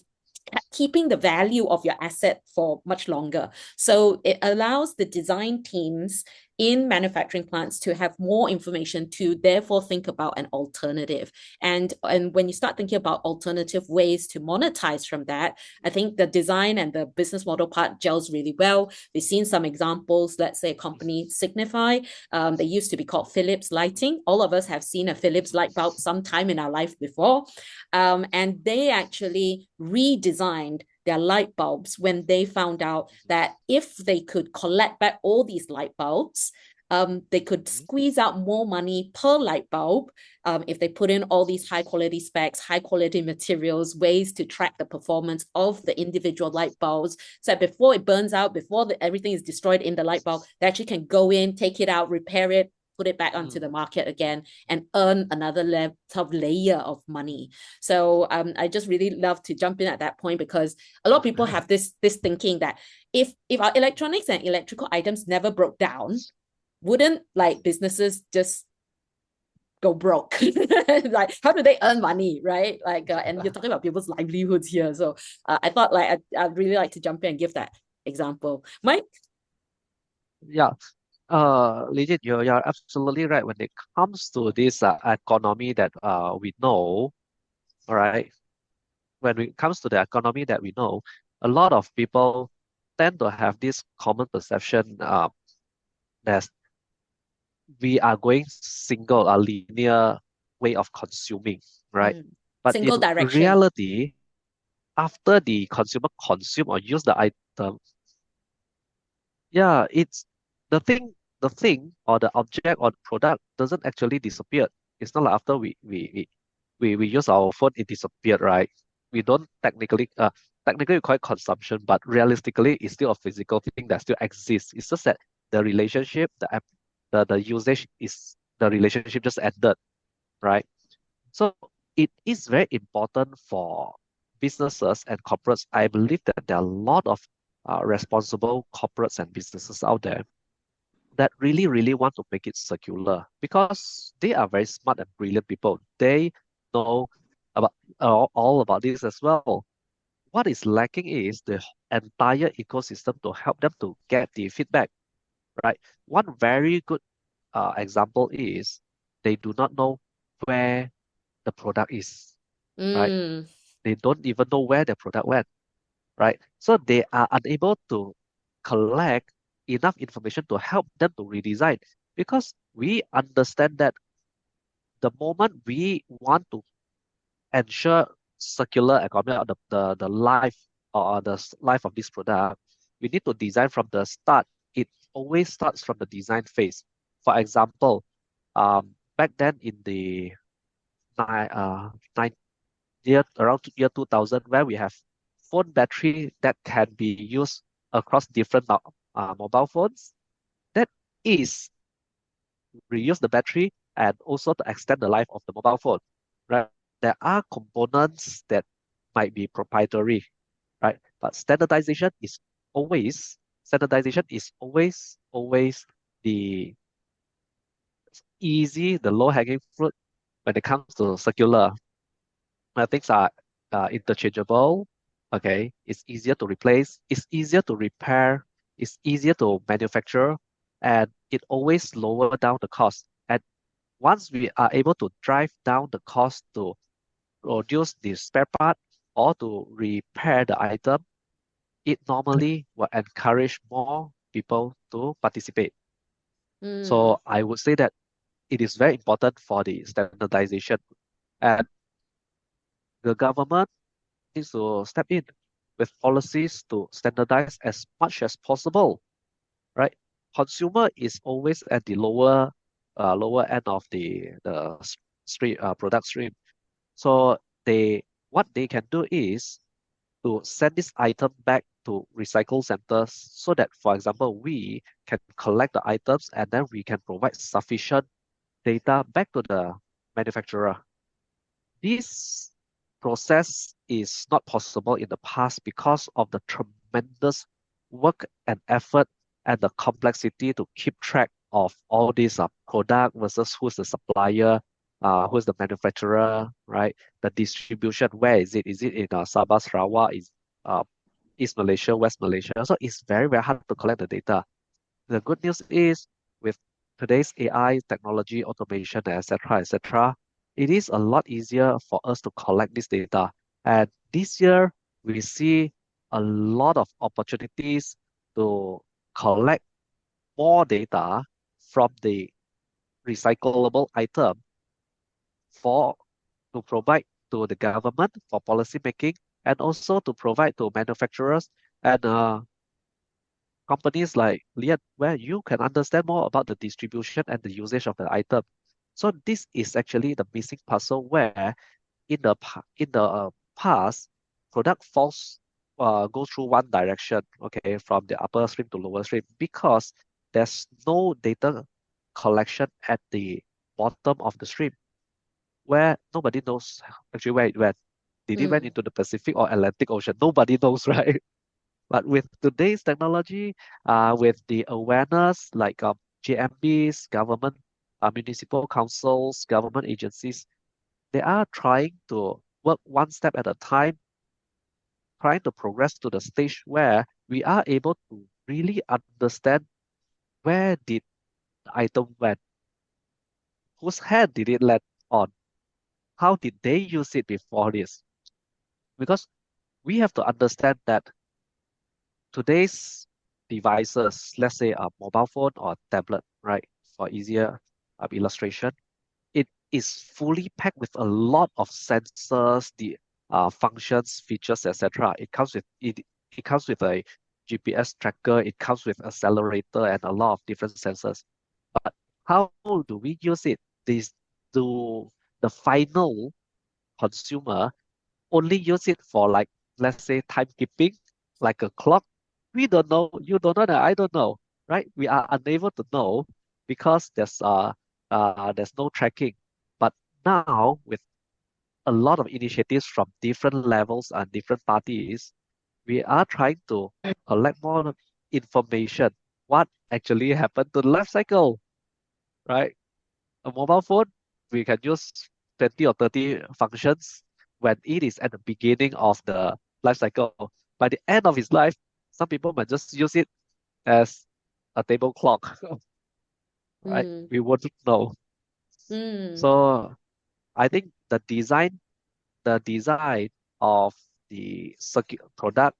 [SPEAKER 1] keeping the value of your asset for much longer. So it allows the design teams in manufacturing plants to have more information to therefore think about an alternative. And when you start thinking about alternative ways to monetize from that, I think the design and the business model part gels really well. We've seen some examples. Let's say a company, Signify, they used to be called Philips Lighting. All of us have seen a Philips light bulb sometime in our life before. And they actually redesigned their light bulbs when they found out that if they could collect back all these light bulbs, they could squeeze out more money per light bulb if they put in all these high quality specs, high quality materials, ways to track the performance of the individual light bulbs. So that before it burns out, before everything is destroyed in the light bulb, they actually can go in, take it out, repair it, put it back onto the market again and earn another layer of money. So I just really love to jump in at that point, because a lot of people have this thinking that if our electronics and electrical items never broke down, wouldn't like businesses just go broke? Like, how do they earn money, right? Like, and you're talking about people's livelihoods here. So I thought like I'd really like to jump in and give that example. Mike?
[SPEAKER 3] Yeah. Lijin, you're absolutely right. When it comes to this economy that we know, all right, when it comes to the economy that we know, a lot of people tend to have this common perception that we are going single, a linear way of consuming, right? But
[SPEAKER 1] Single
[SPEAKER 3] in
[SPEAKER 1] direction.
[SPEAKER 3] reality, after the consumer consume or use the item, yeah, it's the thing or the object or the product doesn't actually disappear. It's not like after we use our phone, it disappeared, right? We don't technically we call it consumption, but realistically, it's still a physical thing that still exists. It's just that the relationship, the usage is the relationship just ended, right? So it is very important for businesses and corporates. I believe that there are a lot of responsible corporates and businesses out there that really, really want to make it circular because they are very smart and brilliant people. They know about all about this as well. What is lacking is the entire ecosystem to help them to get the feedback, right? One very good example is they do not know where the product is, right? They don't even know where the product went, right? So they are unable to collect enough information to help them to redesign because we understand that the moment we want to ensure circular economy or the life or life of this product, we need to design from the start. It always starts from the design phase. For example, back then in the nine, uh, nine around year 2000, where we have phone battery that can be used across different mobile phones, that is reuse the battery and also to extend the life of the mobile phone, right? There are components that might be proprietary, right? But standardization is always the the low-hanging fruit when it comes to circular. Things are interchangeable. Okay, it's easier to replace, it's easier to repair, it's easier to manufacture, and it always lower down the cost. And once we are able to drive down the cost to produce the spare part, or to repair the item, it normally will encourage more people to participate. So I would say that it is very important for the standardization, and the government needs to step in with policies to standardize as much as possible, right? Consumer is always at the lower end of the stream product stream. So what they can do is to send this item back to recycle centers so that, for example, we can collect the items and then we can provide sufficient data back to the manufacturer. This process is not possible in the past because of the tremendous work and effort and the complexity to keep track of all these product versus who's the supplier, who's the manufacturer, right? The distribution, where is it? Is it in Sabah, Sarawak, is uh, East Malaysia, West Malaysia? So it's very, very hard to collect the data. The good news is with today's AI technology, automation, etc., it is a lot easier for us to collect this data. And this year, we see a lot of opportunities to collect more data from the recyclable item for to provide to the government for policy making and also to provide to manufacturers and companies like Leanne, where you can understand more about the distribution and the usage of the item. So this is actually the missing puzzle where in the past, product falls go through one direction, okay, from the upper stream to lower stream because there's no data collection at the bottom of the stream where nobody knows actually where it went. Did it went into the Pacific or Atlantic Ocean? Nobody knows, right? But with today's technology, with the awareness like JMBs, government, municipal councils, government agencies, they are trying to work one step at a time, trying to progress to the stage where we are able to really understand where did the item went, whose hand did it land on, how did they use it before this? Because we have to understand that today's devices, let's say a mobile phone or tablet, right, for easier illustration, it is fully packed with a lot of sensors, the functions, features, etc. It comes with a GPS tracker, it comes with accelerator and a lot of different sensors. But how do we use it? This do the final consumer only use it for like, let's say, timekeeping, like a clock. We don't know, you don't know, that I don't know, right? We are unable to know because there's no tracking. But now with a lot of initiatives from different levels and different parties, we are trying to collect more information. What actually happened to the life cycle, right? A mobile phone, we can use 20 or 30 functions when it is at the beginning of the life cycle. By the end of its life, some people might just use it as a table clock, right? We wouldn't know. So I think the design of the circuit product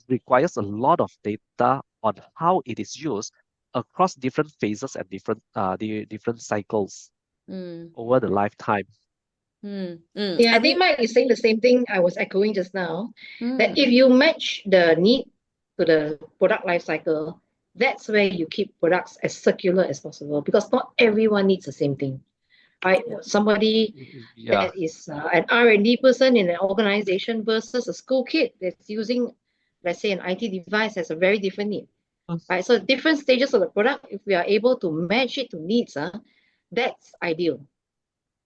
[SPEAKER 3] requires a lot of data on how it is used across different phases and the different cycles over the lifetime.
[SPEAKER 2] Yeah, I think Mike is saying the same thing I was echoing just now, that
[SPEAKER 1] Mm.
[SPEAKER 2] if you match the need to the product life cycle, that's where you keep products as circular as possible because not everyone needs the same thing. Right? Somebody
[SPEAKER 3] Yeah.
[SPEAKER 2] that is an R&D person in an organization versus a school kid that's using, let's say, an IT device has a very different need. Right? So different stages of the product, if we are able to match it to needs, that's ideal.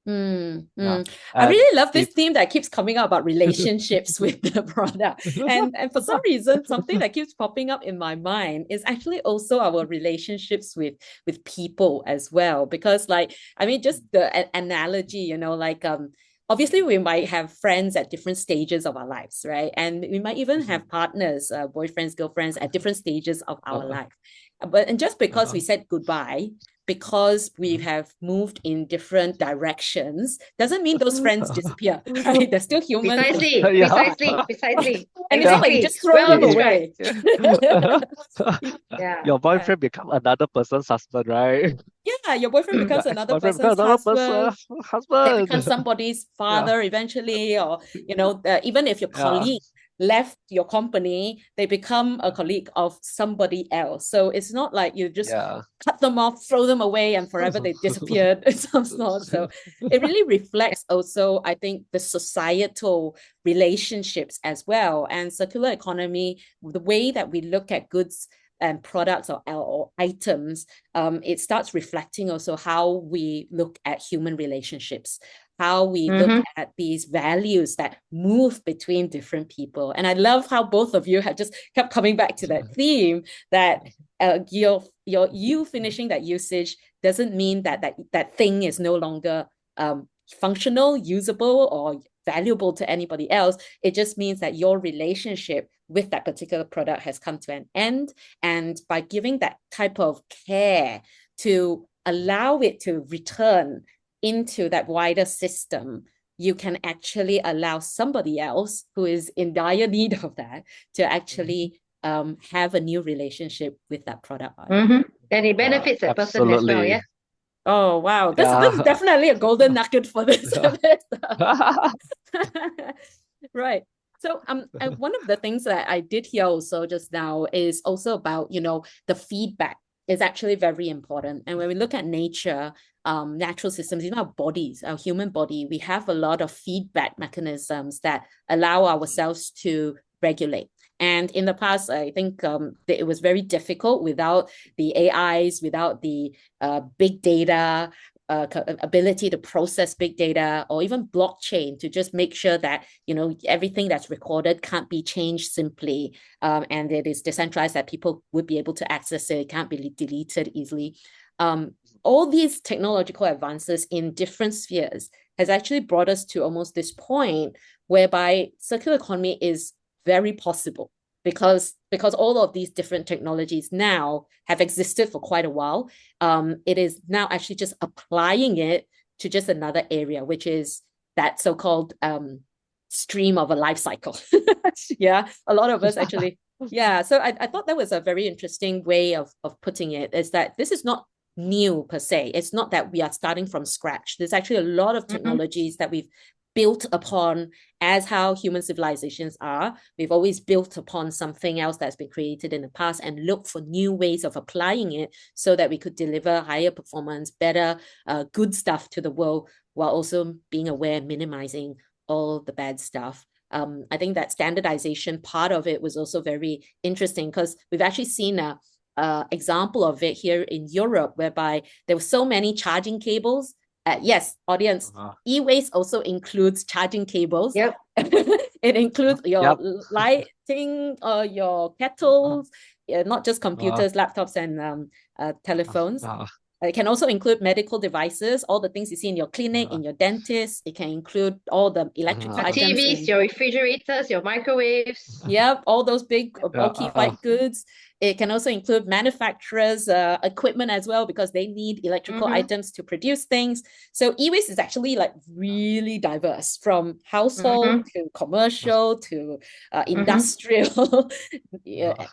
[SPEAKER 3] Yeah.
[SPEAKER 1] I
[SPEAKER 3] And
[SPEAKER 1] really love this
[SPEAKER 3] if
[SPEAKER 1] theme that keeps coming up about relationships with the product. And for some reason, something that keeps popping up in my mind is actually also our relationships with people as well. Because like, I mean, just the analogy, you know, like obviously we might have friends at different stages of our lives, right? And we might even have partners, boyfriends, girlfriends at different stages of our life. And just because we said goodbye because we have moved in different directions doesn't mean those friends disappear, right? They're still humans.
[SPEAKER 2] Precisely,
[SPEAKER 3] Yeah.
[SPEAKER 2] precisely.
[SPEAKER 1] And it's not like you
[SPEAKER 2] Exactly.
[SPEAKER 1] just throw
[SPEAKER 2] Well
[SPEAKER 1] them
[SPEAKER 2] described.
[SPEAKER 1] away.
[SPEAKER 2] Yeah.
[SPEAKER 3] Your boyfriend become another person's husband, right?
[SPEAKER 1] Yeah, your boyfriend becomes
[SPEAKER 3] Your
[SPEAKER 1] another
[SPEAKER 3] ex-boyfriend become
[SPEAKER 1] person's
[SPEAKER 3] another person
[SPEAKER 1] husband. They become
[SPEAKER 3] husband.
[SPEAKER 1] somebody's
[SPEAKER 3] Yeah.
[SPEAKER 1] father eventually, or even if your
[SPEAKER 3] Yeah.
[SPEAKER 1] colleague left your company, they become a colleague of somebody else. So it's not like you just
[SPEAKER 3] Yeah.
[SPEAKER 1] cut them off, throw them away, and forever they disappeared. It's not. So it really reflects also, I think, the societal relationships as well. And circular economy, the way that we look at goods and products or items, it starts reflecting also how we look at human relationships, how we look at these values that move between different people. And I love how both of you have just kept coming back to that theme, that you finishing that usage doesn't mean that thing is no longer functional, usable, or valuable to anybody else. It just means that your relationship with that particular product has come to an end. And by giving that type of care to allow it to return into that wider system, you can actually allow somebody else who is in dire need of that to actually have a new relationship with that product.
[SPEAKER 2] And it benefits that person as well,
[SPEAKER 3] Absolutely.
[SPEAKER 2] yeah?
[SPEAKER 1] Oh, wow. This is
[SPEAKER 3] Yeah.
[SPEAKER 1] definitely a golden nugget for this. Right. So one of the things that I did hear also just now is also about, the feedback is actually very important. And when we look at nature, natural systems, our bodies, our human body, we have a lot of feedback mechanisms that allow ourselves to regulate. And in the past, I think it was very difficult without the AIs, without the big data, ability to process big data, or even blockchain to just make sure that everything that's recorded can't be changed simply, and it is decentralized, that people would be able to access it can't be deleted easily. All these technological advances in different spheres has actually brought us to almost this point whereby circular economy is very possible, because all of these different technologies now have existed for quite a while. It is now actually just applying it to just another area, which is that so-called stream of a life cycle. Yeah, a lot of us actually. Yeah, so I thought that was a very interesting way of putting it, is that this is not new per se. It's not that we are starting from scratch. There's actually a lot of technologies that we've built upon as how human civilizations are. We've always built upon something else that's been created in the past and looked for new ways of applying it so that we could deliver higher performance, better, good stuff to the world, while also being aware, minimizing all the bad stuff. I think that standardization part of it was also very interesting, because we've actually seen a example of it here in Europe, whereby there were so many charging cables. Yes, audience, e-waste also includes charging cables.
[SPEAKER 2] Yep.
[SPEAKER 1] It includes your lighting, your kettles, not just computers, laptops, and telephones. It can also include medical devices, all the things you see in your clinic, in your dentist. It can include all the electrical
[SPEAKER 2] Your
[SPEAKER 1] items.
[SPEAKER 2] TVs, your refrigerators, your microwaves.
[SPEAKER 1] Yep, all those big, bulky white goods. It can also include manufacturers' equipment as well, because they need electrical items to produce things. So e-waste is actually like really diverse, from household to commercial to industrial.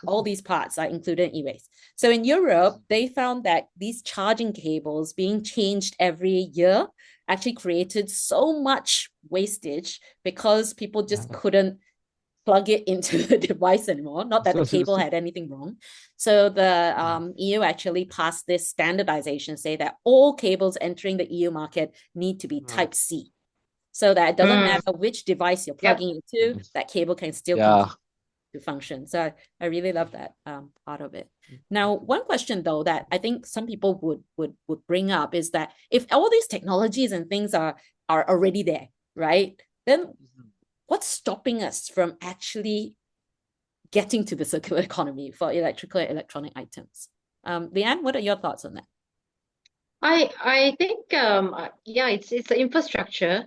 [SPEAKER 1] All these parts are included in e-waste. So in Europe, they found that these charging cables being changed every year actually created so much wastage, because people just couldn't plug it into the device anymore. Not that the cable had anything wrong. So the EU actually passed this standardization, say that all cables entering the EU market need to be Type C, so that it doesn't matter which device you're plugging into, that cable can still continue to function. So I really love that part of it. Now, one question though that I think some people would bring up is that if all these technologies and things are already there, right? Then what's stopping us from actually getting to the circular economy for electrical and electronic items? Leanne, what are your thoughts on that?
[SPEAKER 2] I think it's the infrastructure,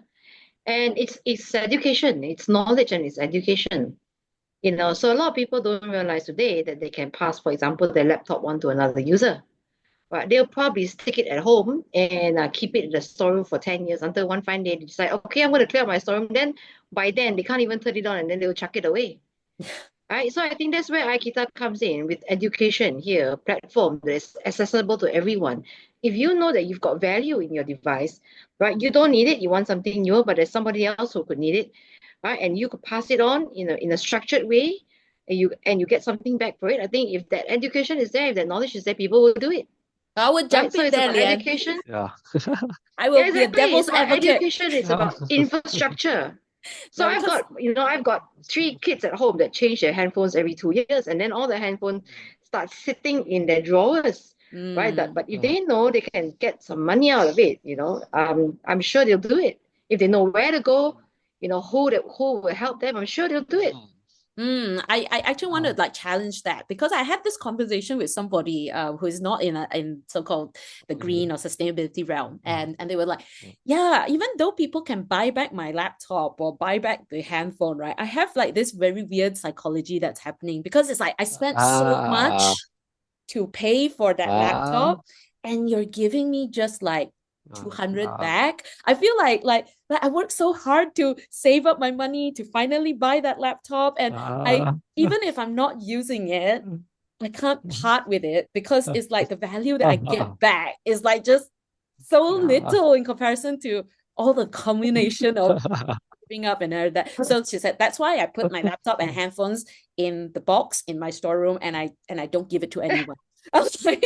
[SPEAKER 2] and it's education, it's knowledge, and it's education. So a lot of people don't realize today that they can pass, for example, their laptop on to another user, right? They'll probably stick it at home and keep it in the storeroom for 10 years until one fine day they decide, okay, I'm going to clear my storeroom. Then by then they can't even turn it on and then they'll chuck it away. Right? So I think that's where iKita comes in with education here, a platform that is accessible to everyone. If you know that you've got value in your device, right? You don't need it, you want something new, but there's somebody else who could need it, right? And you could pass it on in a structured way, and you get something back for it. I think if that education is there, if that knowledge is there, people will do it.
[SPEAKER 1] I would
[SPEAKER 2] Right?
[SPEAKER 1] jump
[SPEAKER 2] So
[SPEAKER 1] in
[SPEAKER 2] it's
[SPEAKER 1] there,
[SPEAKER 2] about
[SPEAKER 1] Leanne.
[SPEAKER 2] education.
[SPEAKER 3] Yeah.
[SPEAKER 1] I
[SPEAKER 2] Yeah,
[SPEAKER 1] will be a
[SPEAKER 2] exactly. It's
[SPEAKER 1] devil's
[SPEAKER 2] about
[SPEAKER 1] advocate.
[SPEAKER 2] education, it's about infrastructure. So
[SPEAKER 1] No,
[SPEAKER 2] I've
[SPEAKER 1] because
[SPEAKER 2] got 3 kids at home that change their handphones every 2 years, and then all the handphones start sitting in their drawers, right? But if they know they can get some money out of it, I'm sure they'll do it. If they know where to go, who will help them, I'm sure they'll do it.
[SPEAKER 1] I actually want to like challenge that because I had this conversation with somebody who is not in so-called the green or sustainability realm, and they were like, yeah, even though people can buy back my laptop or buy back the handphone, right? I have like this very weird psychology that's happening because it's like I spent so
[SPEAKER 3] Ah,
[SPEAKER 1] much to pay for that
[SPEAKER 3] ah,
[SPEAKER 1] laptop, and you're giving me just like 200
[SPEAKER 3] ah,
[SPEAKER 1] back. I feel like I worked so hard to save up my money to finally buy that laptop, and I
[SPEAKER 3] ah,
[SPEAKER 1] even if I'm not using it, I can't part with it because it's like the value that I get back is like just so
[SPEAKER 3] yeah.
[SPEAKER 1] little in comparison to all the combination of giving up and all that. So she said that's why I put my laptop and handphones in the box in my storeroom, and I don't give it to anyone. I was like,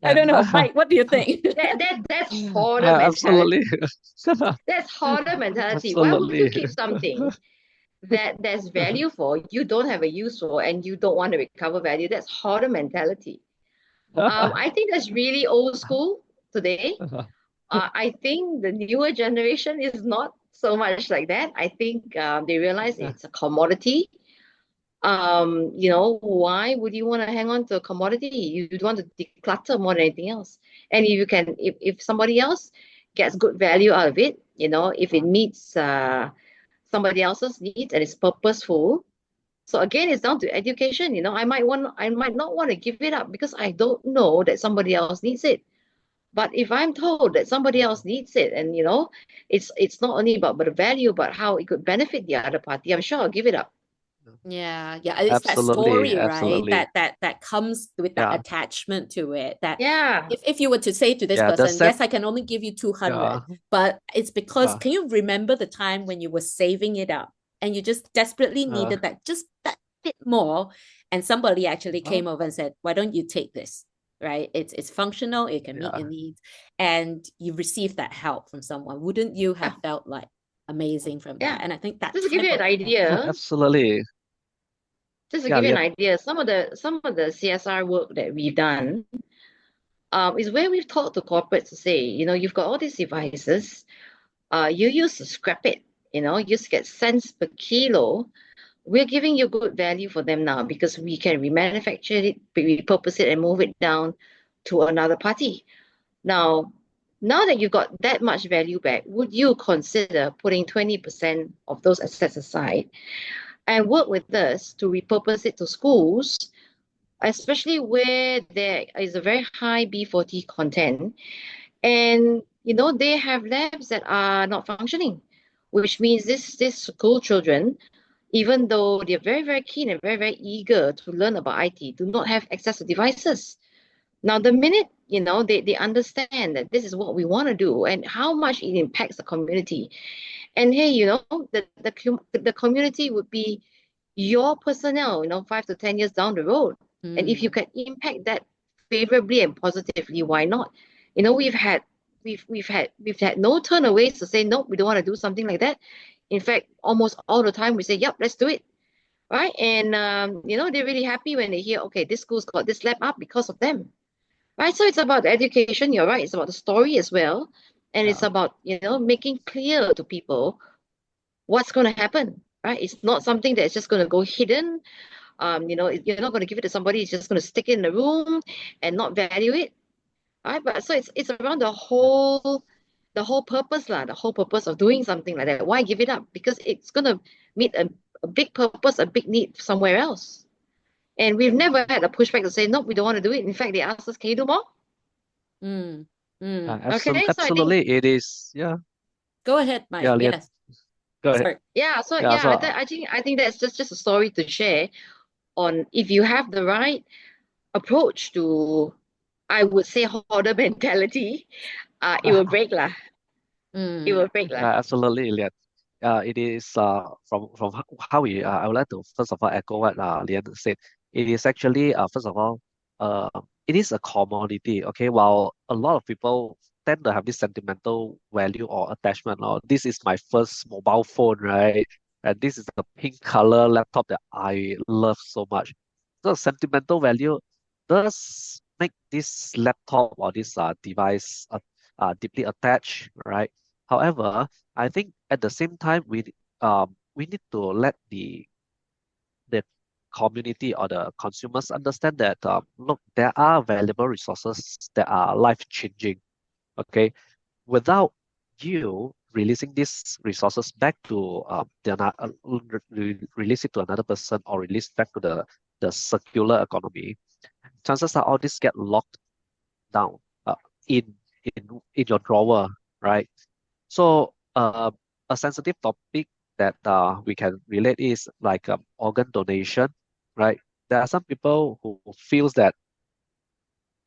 [SPEAKER 1] I don't know, Mike, what do you think?
[SPEAKER 2] That's hoarder mentality.
[SPEAKER 3] Absolutely.
[SPEAKER 2] That's hoarder mentality. Why would you
[SPEAKER 3] Absolutely.
[SPEAKER 2] keep something that there's value for, you don't have a use for, and you don't want to recover value? That's hoarder mentality. I think that's really old school today. I think the newer generation is not so much like that. I think they realize it's a commodity. Why would you want to hang on to a commodity? You want to declutter more than anything else. And if somebody else gets good value out of it, if it meets somebody else's needs and it's purposeful. So again, it's down to education. I might not want to give it up because I don't know that somebody else needs it. But if I'm told that somebody else needs it, and it's not only about the value, but how it could benefit the other party, I'm sure I'll give it up.
[SPEAKER 1] Yeah, it's that
[SPEAKER 3] Absolutely.
[SPEAKER 1] story, right?
[SPEAKER 3] Absolutely.
[SPEAKER 1] That comes with that
[SPEAKER 3] Yeah.
[SPEAKER 1] attachment to it. That
[SPEAKER 2] Yeah.
[SPEAKER 1] if you were to say to this
[SPEAKER 3] Yeah. The
[SPEAKER 1] person,
[SPEAKER 3] set.
[SPEAKER 1] yes, I can only give you 200,
[SPEAKER 3] Yeah.
[SPEAKER 1] but it's because
[SPEAKER 3] Uh,
[SPEAKER 1] can you remember the time when you were saving it up and you just desperately
[SPEAKER 3] uh,
[SPEAKER 1] needed that bit more, and somebody actually
[SPEAKER 3] uh,
[SPEAKER 1] came over and said, "Why don't you take this?" Right? It's functional, it can meet
[SPEAKER 3] yeah.
[SPEAKER 1] your needs, and you received that help from someone. Wouldn't you
[SPEAKER 2] Yeah.
[SPEAKER 1] have felt like amazing from
[SPEAKER 2] Yeah.
[SPEAKER 1] that? And I think that
[SPEAKER 2] Just to give
[SPEAKER 1] type
[SPEAKER 2] you an
[SPEAKER 1] of
[SPEAKER 2] idea,
[SPEAKER 3] Absolutely. Yeah. Yeah.
[SPEAKER 2] some of the CSR work that we've done is where we've talked to corporates to say, you've got all these devices, you used to scrap it, you used to get cents per kilo. We're giving you good value for them now because we can remanufacture it, repurpose it, and move it down to another party. Now that you've got that much value back, would you consider putting 20% of those assets aside and work with us to repurpose it to schools, especially where there is a very high B40 content, and they have labs that are not functioning, which means this school children, even though they're very, very keen and very, very eager to learn about IT, do not have access to devices. Now, the minute they understand that this is what we want to do and how much it impacts the community, and hey, the community would be your personnel, 5 to 10 years down the road. And if you can impact that favorably and positively, why not? We've had no turnaways to say no, we don't want to do something like that. In fact, almost all the time we say, yep, let's do it. Right. And they're really happy when they hear, okay, this school's got this lab up because of them. Right. So it's about the education, you're right. It's about the story as well. And it's
[SPEAKER 3] Yeah.
[SPEAKER 2] about, making clear to people what's going to happen. Right. It's not something that's just going to go hidden. You're not going to give it to somebody. It's just going to stick it in the room and not value it. Right. But so it's around
[SPEAKER 3] Yeah.
[SPEAKER 2] the whole purpose, the whole purpose of doing something like that. Why give it up? Because it's going to meet a big purpose, a big need somewhere else. And we've never had a pushback to say, no, we don't want to do it. In fact, they asked us, can you do more?
[SPEAKER 1] Mm. Mm.
[SPEAKER 2] Okay, so I think
[SPEAKER 3] Absolutely, it is. Yeah,
[SPEAKER 1] Go ahead, Mike.
[SPEAKER 3] yeah, Lian,
[SPEAKER 1] Yes.
[SPEAKER 3] go ahead.
[SPEAKER 1] Sorry.
[SPEAKER 2] yeah, so
[SPEAKER 3] Yeah,
[SPEAKER 2] yeah,
[SPEAKER 3] so
[SPEAKER 2] I think that's just a story to share on if you have the right approach to, I would say, hoarder mentality, it will break lah. It
[SPEAKER 1] Mm.
[SPEAKER 2] will break lah.
[SPEAKER 3] absolutely, Lian. It is from how we I would like to first of all echo what Lian said. It is actually first of all uh it is a commodity. Okay, while a lot of people tend to have this sentimental value or attachment. Or this is my first mobile phone, right? And this is the pink color laptop that I love so much. So sentimental value does make this laptop or this device deeply attached, right? However, I think at the same time we need to let the community or the consumers understand that look, there are valuable resources that are life changing. Okay, without you releasing these resources back to release it to another person or release back to the circular economy, chances are all this get locked down in in your drawer, right? So, a sensitive topic that we can relate is like organ donation, right? There are some people who feels that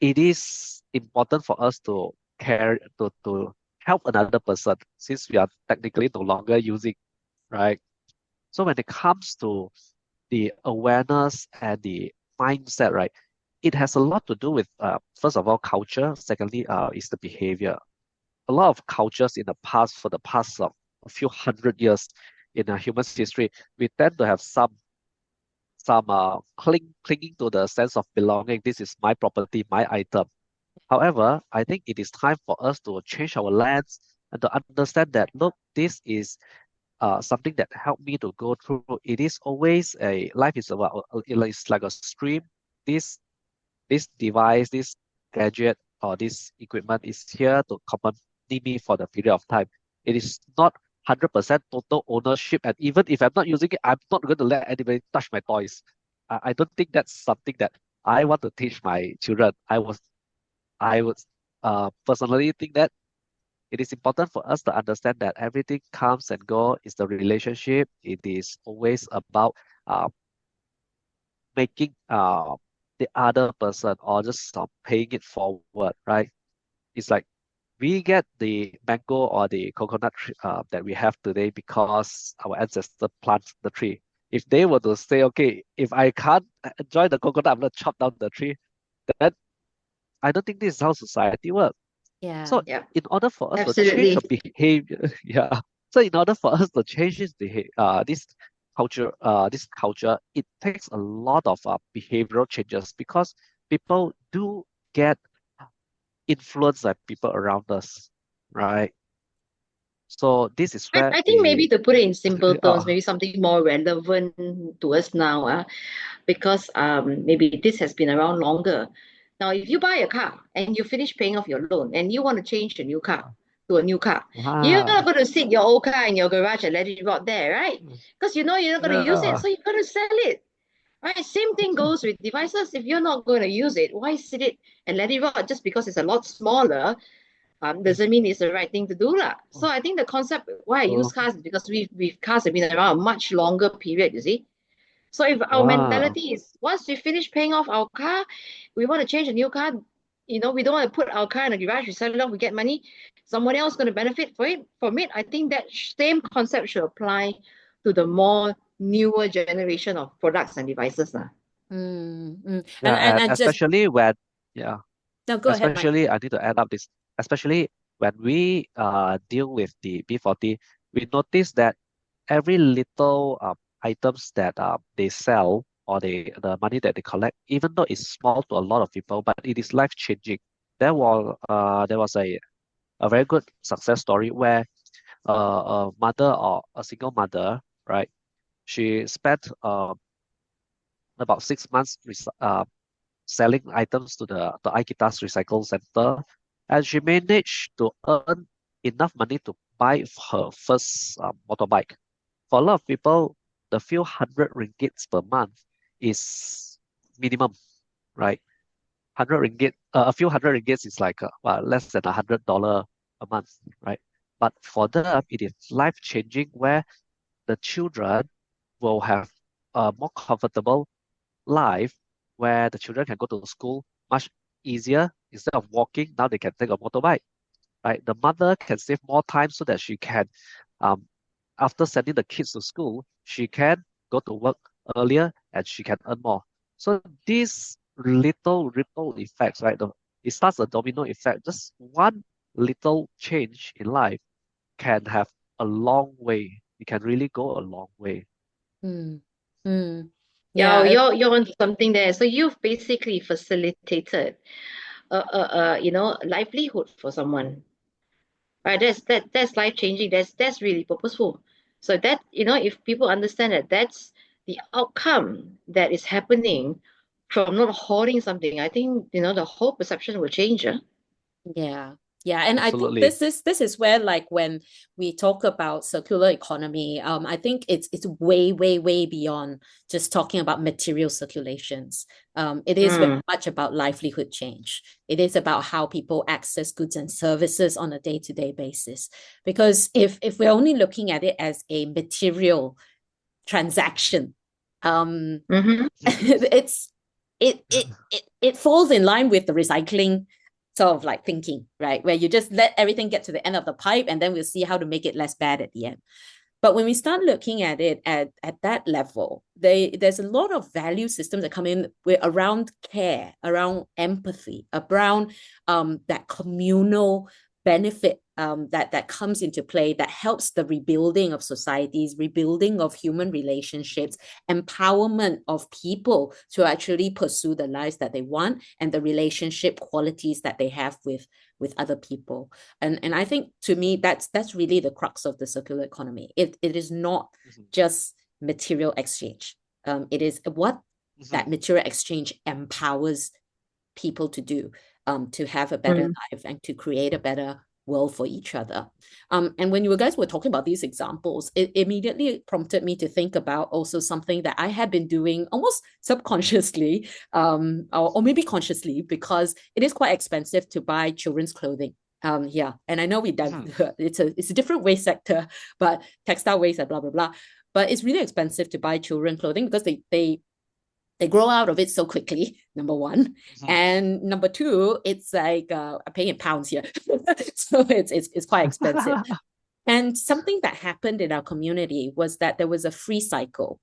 [SPEAKER 3] it is important for us to care to help another person since we are technically no longer using, right? So when it comes to the awareness and the mindset, right, it has a lot to do with first of all culture. Secondly, is the behavior. A lot of cultures in the past, for the past a few hundred years in human history, we tend to have some clinging to the sense of belonging. This is my property, my item. However, I think it is time for us to change our lens and to understand that look, this is something that helped me to go through. It is always a life is about it's like a stream. This this device, this gadget, or this equipment is here to accompany me for the period of time. It is not 100% total ownership. And even if I'm not using it, I'm not going to let anybody touch my toys. I don't think that's something that I want to teach my children. I would personally think that it is important for us to understand that everything comes and go is the relationship. It is always about uh, making the other person or just paying it forward, right? It's like we get the mango or the coconut that we have today because our ancestors planted the tree. If they were to say, okay, if I can't enjoy the coconut, I'm gonna chop down the tree, then I don't think this is how society works.
[SPEAKER 1] Yeah.
[SPEAKER 3] So
[SPEAKER 2] Yeah,
[SPEAKER 3] in order for us to change
[SPEAKER 2] absolutely.
[SPEAKER 3] the behavior, yeah. So in order for us to change this culture, it takes a lot of behavioral changes because people do get influenced by people around us, right? So this is where
[SPEAKER 2] I think maybe
[SPEAKER 3] we,
[SPEAKER 2] to put it in simple terms,
[SPEAKER 3] uh,
[SPEAKER 2] maybe something more relevant to us now, because maybe this has been around longer. Now, if you buy a car and you finish paying off your loan and you want to change the new car to a new car, you're not
[SPEAKER 3] ah,
[SPEAKER 2] going to sit your old car in your garage and let it rot there, right? Because you know you're not going to use it,
[SPEAKER 3] yeah,
[SPEAKER 2] so you're going to sell it. Right? Same thing goes with devices. If you're not going to use it, why sit it and let it rot just because it's a lot smaller? Doesn't mean it's the right thing to do lah. So I think the concept why I use
[SPEAKER 3] so,
[SPEAKER 2] cars is because we cars have been around a much longer period, you see. So if our
[SPEAKER 3] ah,
[SPEAKER 2] mentality is once we finish paying off our car, we want to change a new car, we don't want to put our car in the garage, we sell it off, we get money, someone else going to benefit from it. I think that same concept should apply to the more newer generation of products and devices lah.
[SPEAKER 1] Mm. Mm. And
[SPEAKER 3] yeah, and
[SPEAKER 1] I just
[SPEAKER 3] especially when, yeah.
[SPEAKER 1] no, go ahead, Mike.
[SPEAKER 3] Especially, I need to add up this, especially when we deal with the B40, we notice that every little items that they sell or the money that they collect, even though it's small to a lot of people, but it is life changing. There was a very good success story where a mother or a single mother, right? She spent about 6 months selling items to the Aikitas Recycle Center, and she managed to earn enough money to buy her first motorbike. For a lot of people, the few hundred ringgits per month is minimum, right? 100 ringgit, a few hundred ringgits is like less than $100 a month, right? But for them, it is life-changing where the children will have a more comfortable life where the children can go to school much easier. Instead of walking, now they can take a motorbike, right? The mother can save more time so that she can, um, after sending the kids to school, she can go to work earlier and she can earn more. So these little ripple effects, right? It starts a domino effect. Just one little change in life can have a long way. It can really go a long way.
[SPEAKER 1] Mm. Mm.
[SPEAKER 2] Yeah,
[SPEAKER 1] Yeah.
[SPEAKER 2] you're on something there. So you've basically facilitated livelihood for someone. Right? That's life changing. That's really purposeful. So that, if people understand that that's the outcome that is happening from not hoarding something, I think, the whole perception will change.
[SPEAKER 1] Yeah. Yeah. And I think
[SPEAKER 3] Absolutely.
[SPEAKER 1] this is where, like, when we talk about circular economy, I think it's way, way, way beyond just talking about material circulations. It is very
[SPEAKER 2] Mm.
[SPEAKER 1] much about livelihood change. It is about how people access goods and services on a day-to-day basis. Because if we're only looking at it as a material transaction,
[SPEAKER 2] Mm-hmm.
[SPEAKER 1] it's it falls in line with the recycling sort of like thinking, right? Where you just let everything get to the end of the pipe and then we'll see how to make it less bad at the end. But when we start looking at it at that level, there's a lot of value systems that come in around care, around empathy, around that communal benefit that comes into play, that helps the rebuilding of societies, rebuilding of human relationships, empowerment of people to actually pursue the lives that they want, and the relationship qualities that they have with other people. And I think, to me, that's really the crux of the circular economy. It is not
[SPEAKER 3] Mhm.
[SPEAKER 1] just material exchange. It is what that material exchange empowers people to do, to have a better life and to create a better world for each other. And when you guys were talking about these examples, it immediately prompted me to think about also something that I had been doing almost subconsciously, or maybe consciously, because it is quite expensive to buy children's clothing. Yeah, and I know it's a different waste sector, but textile waste and blah blah blah. But it's really expensive to buy children clothing because they grow out of it so quickly, number one. And number two, it's like I'm paying in pounds here. So it's quite expensive. And something that happened in our community was that there was a free cycle.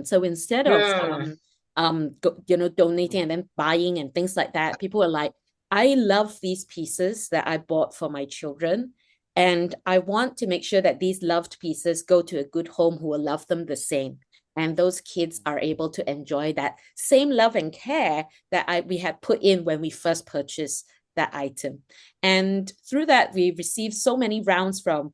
[SPEAKER 1] So instead of donating and then buying and things like that, people were like, I love these pieces that I bought for my children, and I want to make sure that these loved pieces go to a good home who will love them the same. And those kids are able to enjoy that same love and care that we had put in when we first purchased that item. And through that, we received so many rounds from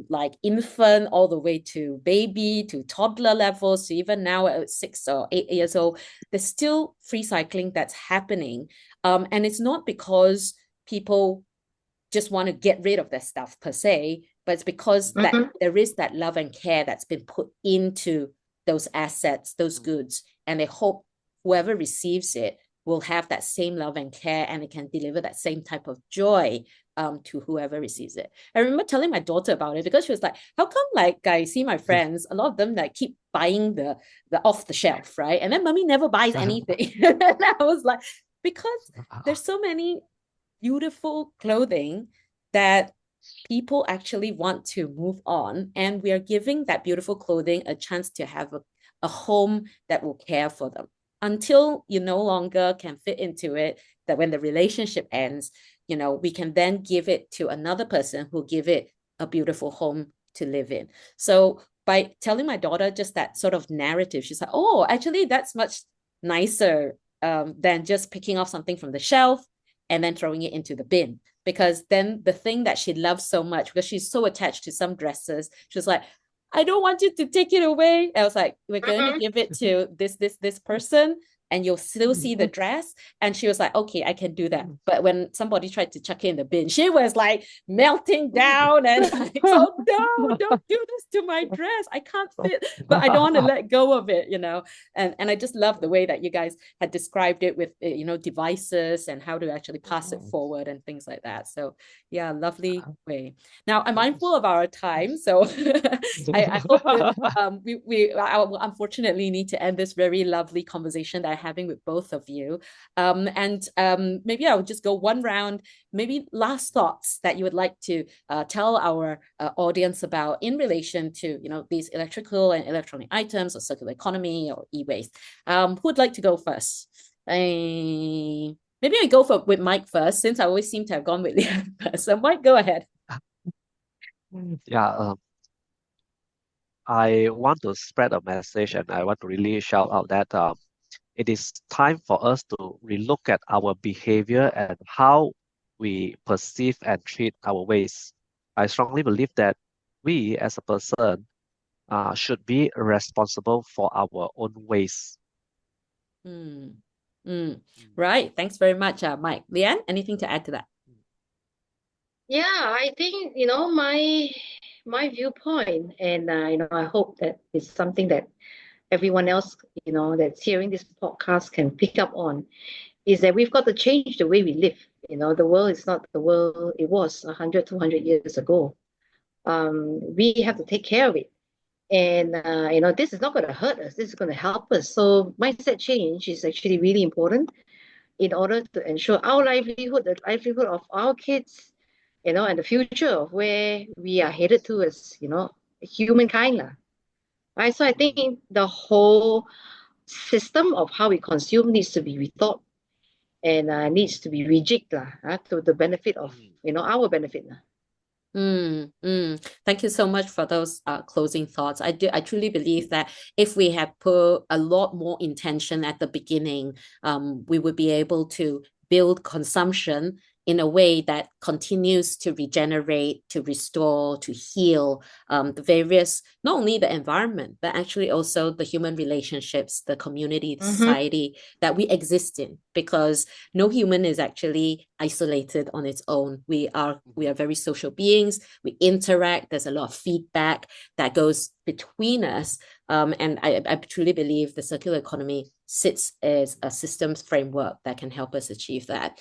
[SPEAKER 1] like infant all the way to baby to toddler levels to even now at 6 or 8 years old. There's still free cycling that's happening. And it's not because people just want to get rid of their stuff per se, but it's because that there is that love and care that's been put into those assets, those goods, and they hope whoever receives it will have that same love and care, and it can deliver that same type of joy to whoever receives it. I remember telling my daughter about it because she was like, how come, like, I see my friends, a lot of them like keep buying the off the shelf, right? And then mommy never buys anything. And I was like, because there's so many beautiful clothing that people actually want to move on, and we are giving that beautiful clothing a chance to have a home that will care for them until you no longer can fit into it, that when the relationship ends, we can then give it to another person who give it a beautiful home to live in. So by telling my daughter just that sort of narrative, she's like, oh, actually that's much nicer than just picking off something from the shelf and then throwing it into the bin. Because then the thing that she loves so much, because she's so attached to some dresses, she's like, I don't want you to take it away. I was like, we're going to give it to this person, and you'll still see the dress. And she was like, okay, I can do that. But when somebody tried to chuck it in the bin, she was like melting down and like, so no, don't do this to my dress. I can't fit, but I don't want to let go of it, you know. And I just love the way that you guys had described it with, you know, devices and how to actually pass it forward and things like that. So yeah, lovely way. Now I'm mindful of our time, so I hope that I unfortunately need to end this very lovely conversation that I'm having with both of you. And maybe I'll just go one round. Maybe last thoughts that you would like to tell our audience about in relation to, you know, these electrical and electronic items or circular economy or e-waste. Who would like to go first? Maybe I go with Mike first, since I always seem to have gone with Leanne first. So Mike, go ahead.
[SPEAKER 3] Yeah, I want to spread a message and I want to really shout out that it is time for us to relook at our behavior and how we perceive and treat our waste. I strongly believe that we as a person should be responsible for our own waste.
[SPEAKER 1] Mm. Right. Thanks very much, Mike. Leanne, anything to add to that?
[SPEAKER 2] Yeah, I think, you know, my viewpoint, and you know, I hope that it's something that everyone else, you know, that's hearing this podcast can pick up on, is that we've got to change the way we live. You know, the world is not the world it was 100, 200 years ago. We have to take care of it. And, you know, this is not going to hurt us. This is going to help us. So mindset change is actually really important in order to ensure our livelihood, the livelihood of our kids, you know, and the future of where we are headed to as, you know, humankind. Right? So I think the whole system of how we consume needs to be rethought and needs to be rejigged to the benefit of, you know, our benefit.
[SPEAKER 1] Thank you so much for those closing thoughts. I truly believe that if we had put a lot more intention at the beginning, we would be able to build consumption in a way that continues to regenerate, to restore, to heal the various, not only the environment, but actually also the human relationships, the community, the society that we exist in, because no human is actually isolated on its own. We are very social beings. We interact. There's a lot of feedback that goes between us. And I truly believe the circular economy sits as a systems framework that can help us achieve that.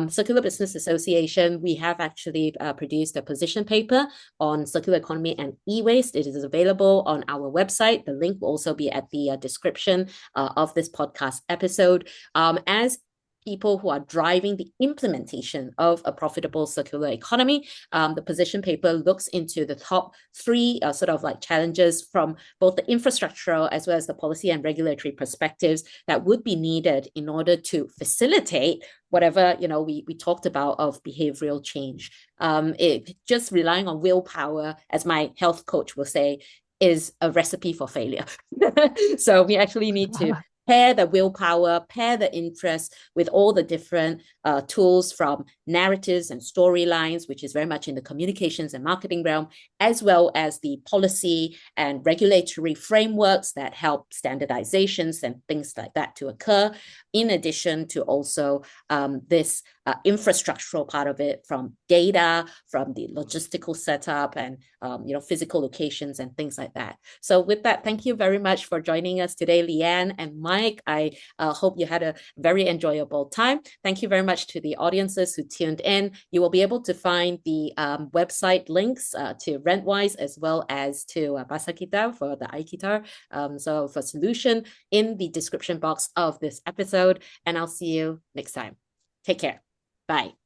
[SPEAKER 1] Circular Business Association, we have actually produced a position paper on circular economy and e-waste. It is available on our website. The link will also be at the description of this podcast episode. As people who are driving the implementation of a profitable circular economy, the position paper looks into the top three sort of like challenges from both the infrastructural as well as the policy and regulatory perspectives that would be needed in order to facilitate whatever, you know, we talked about of behavioral change. It just relying on willpower, as my health coach will say, is a recipe for failure. So we actually need to pair the willpower, pair the interest with all the different tools from narratives and storylines, which is very much in the communications and marketing realm, as well as the policy and regulatory frameworks that help standardizations and things like that to occur, in addition to also this infrastructural part of it, from data, from the logistical setup and you know, physical locations and things like that. So with that, thank you very much for joining us today, Leanne and Mike. I hope you had a very enjoyable time. Thank you very much to the audiences who tuned in. You will be able to find the website links to Rentwise as well as to Pasarkita for the iKitar, so for solution, in the description box of this episode. And I'll see you next time. Take care. Bye.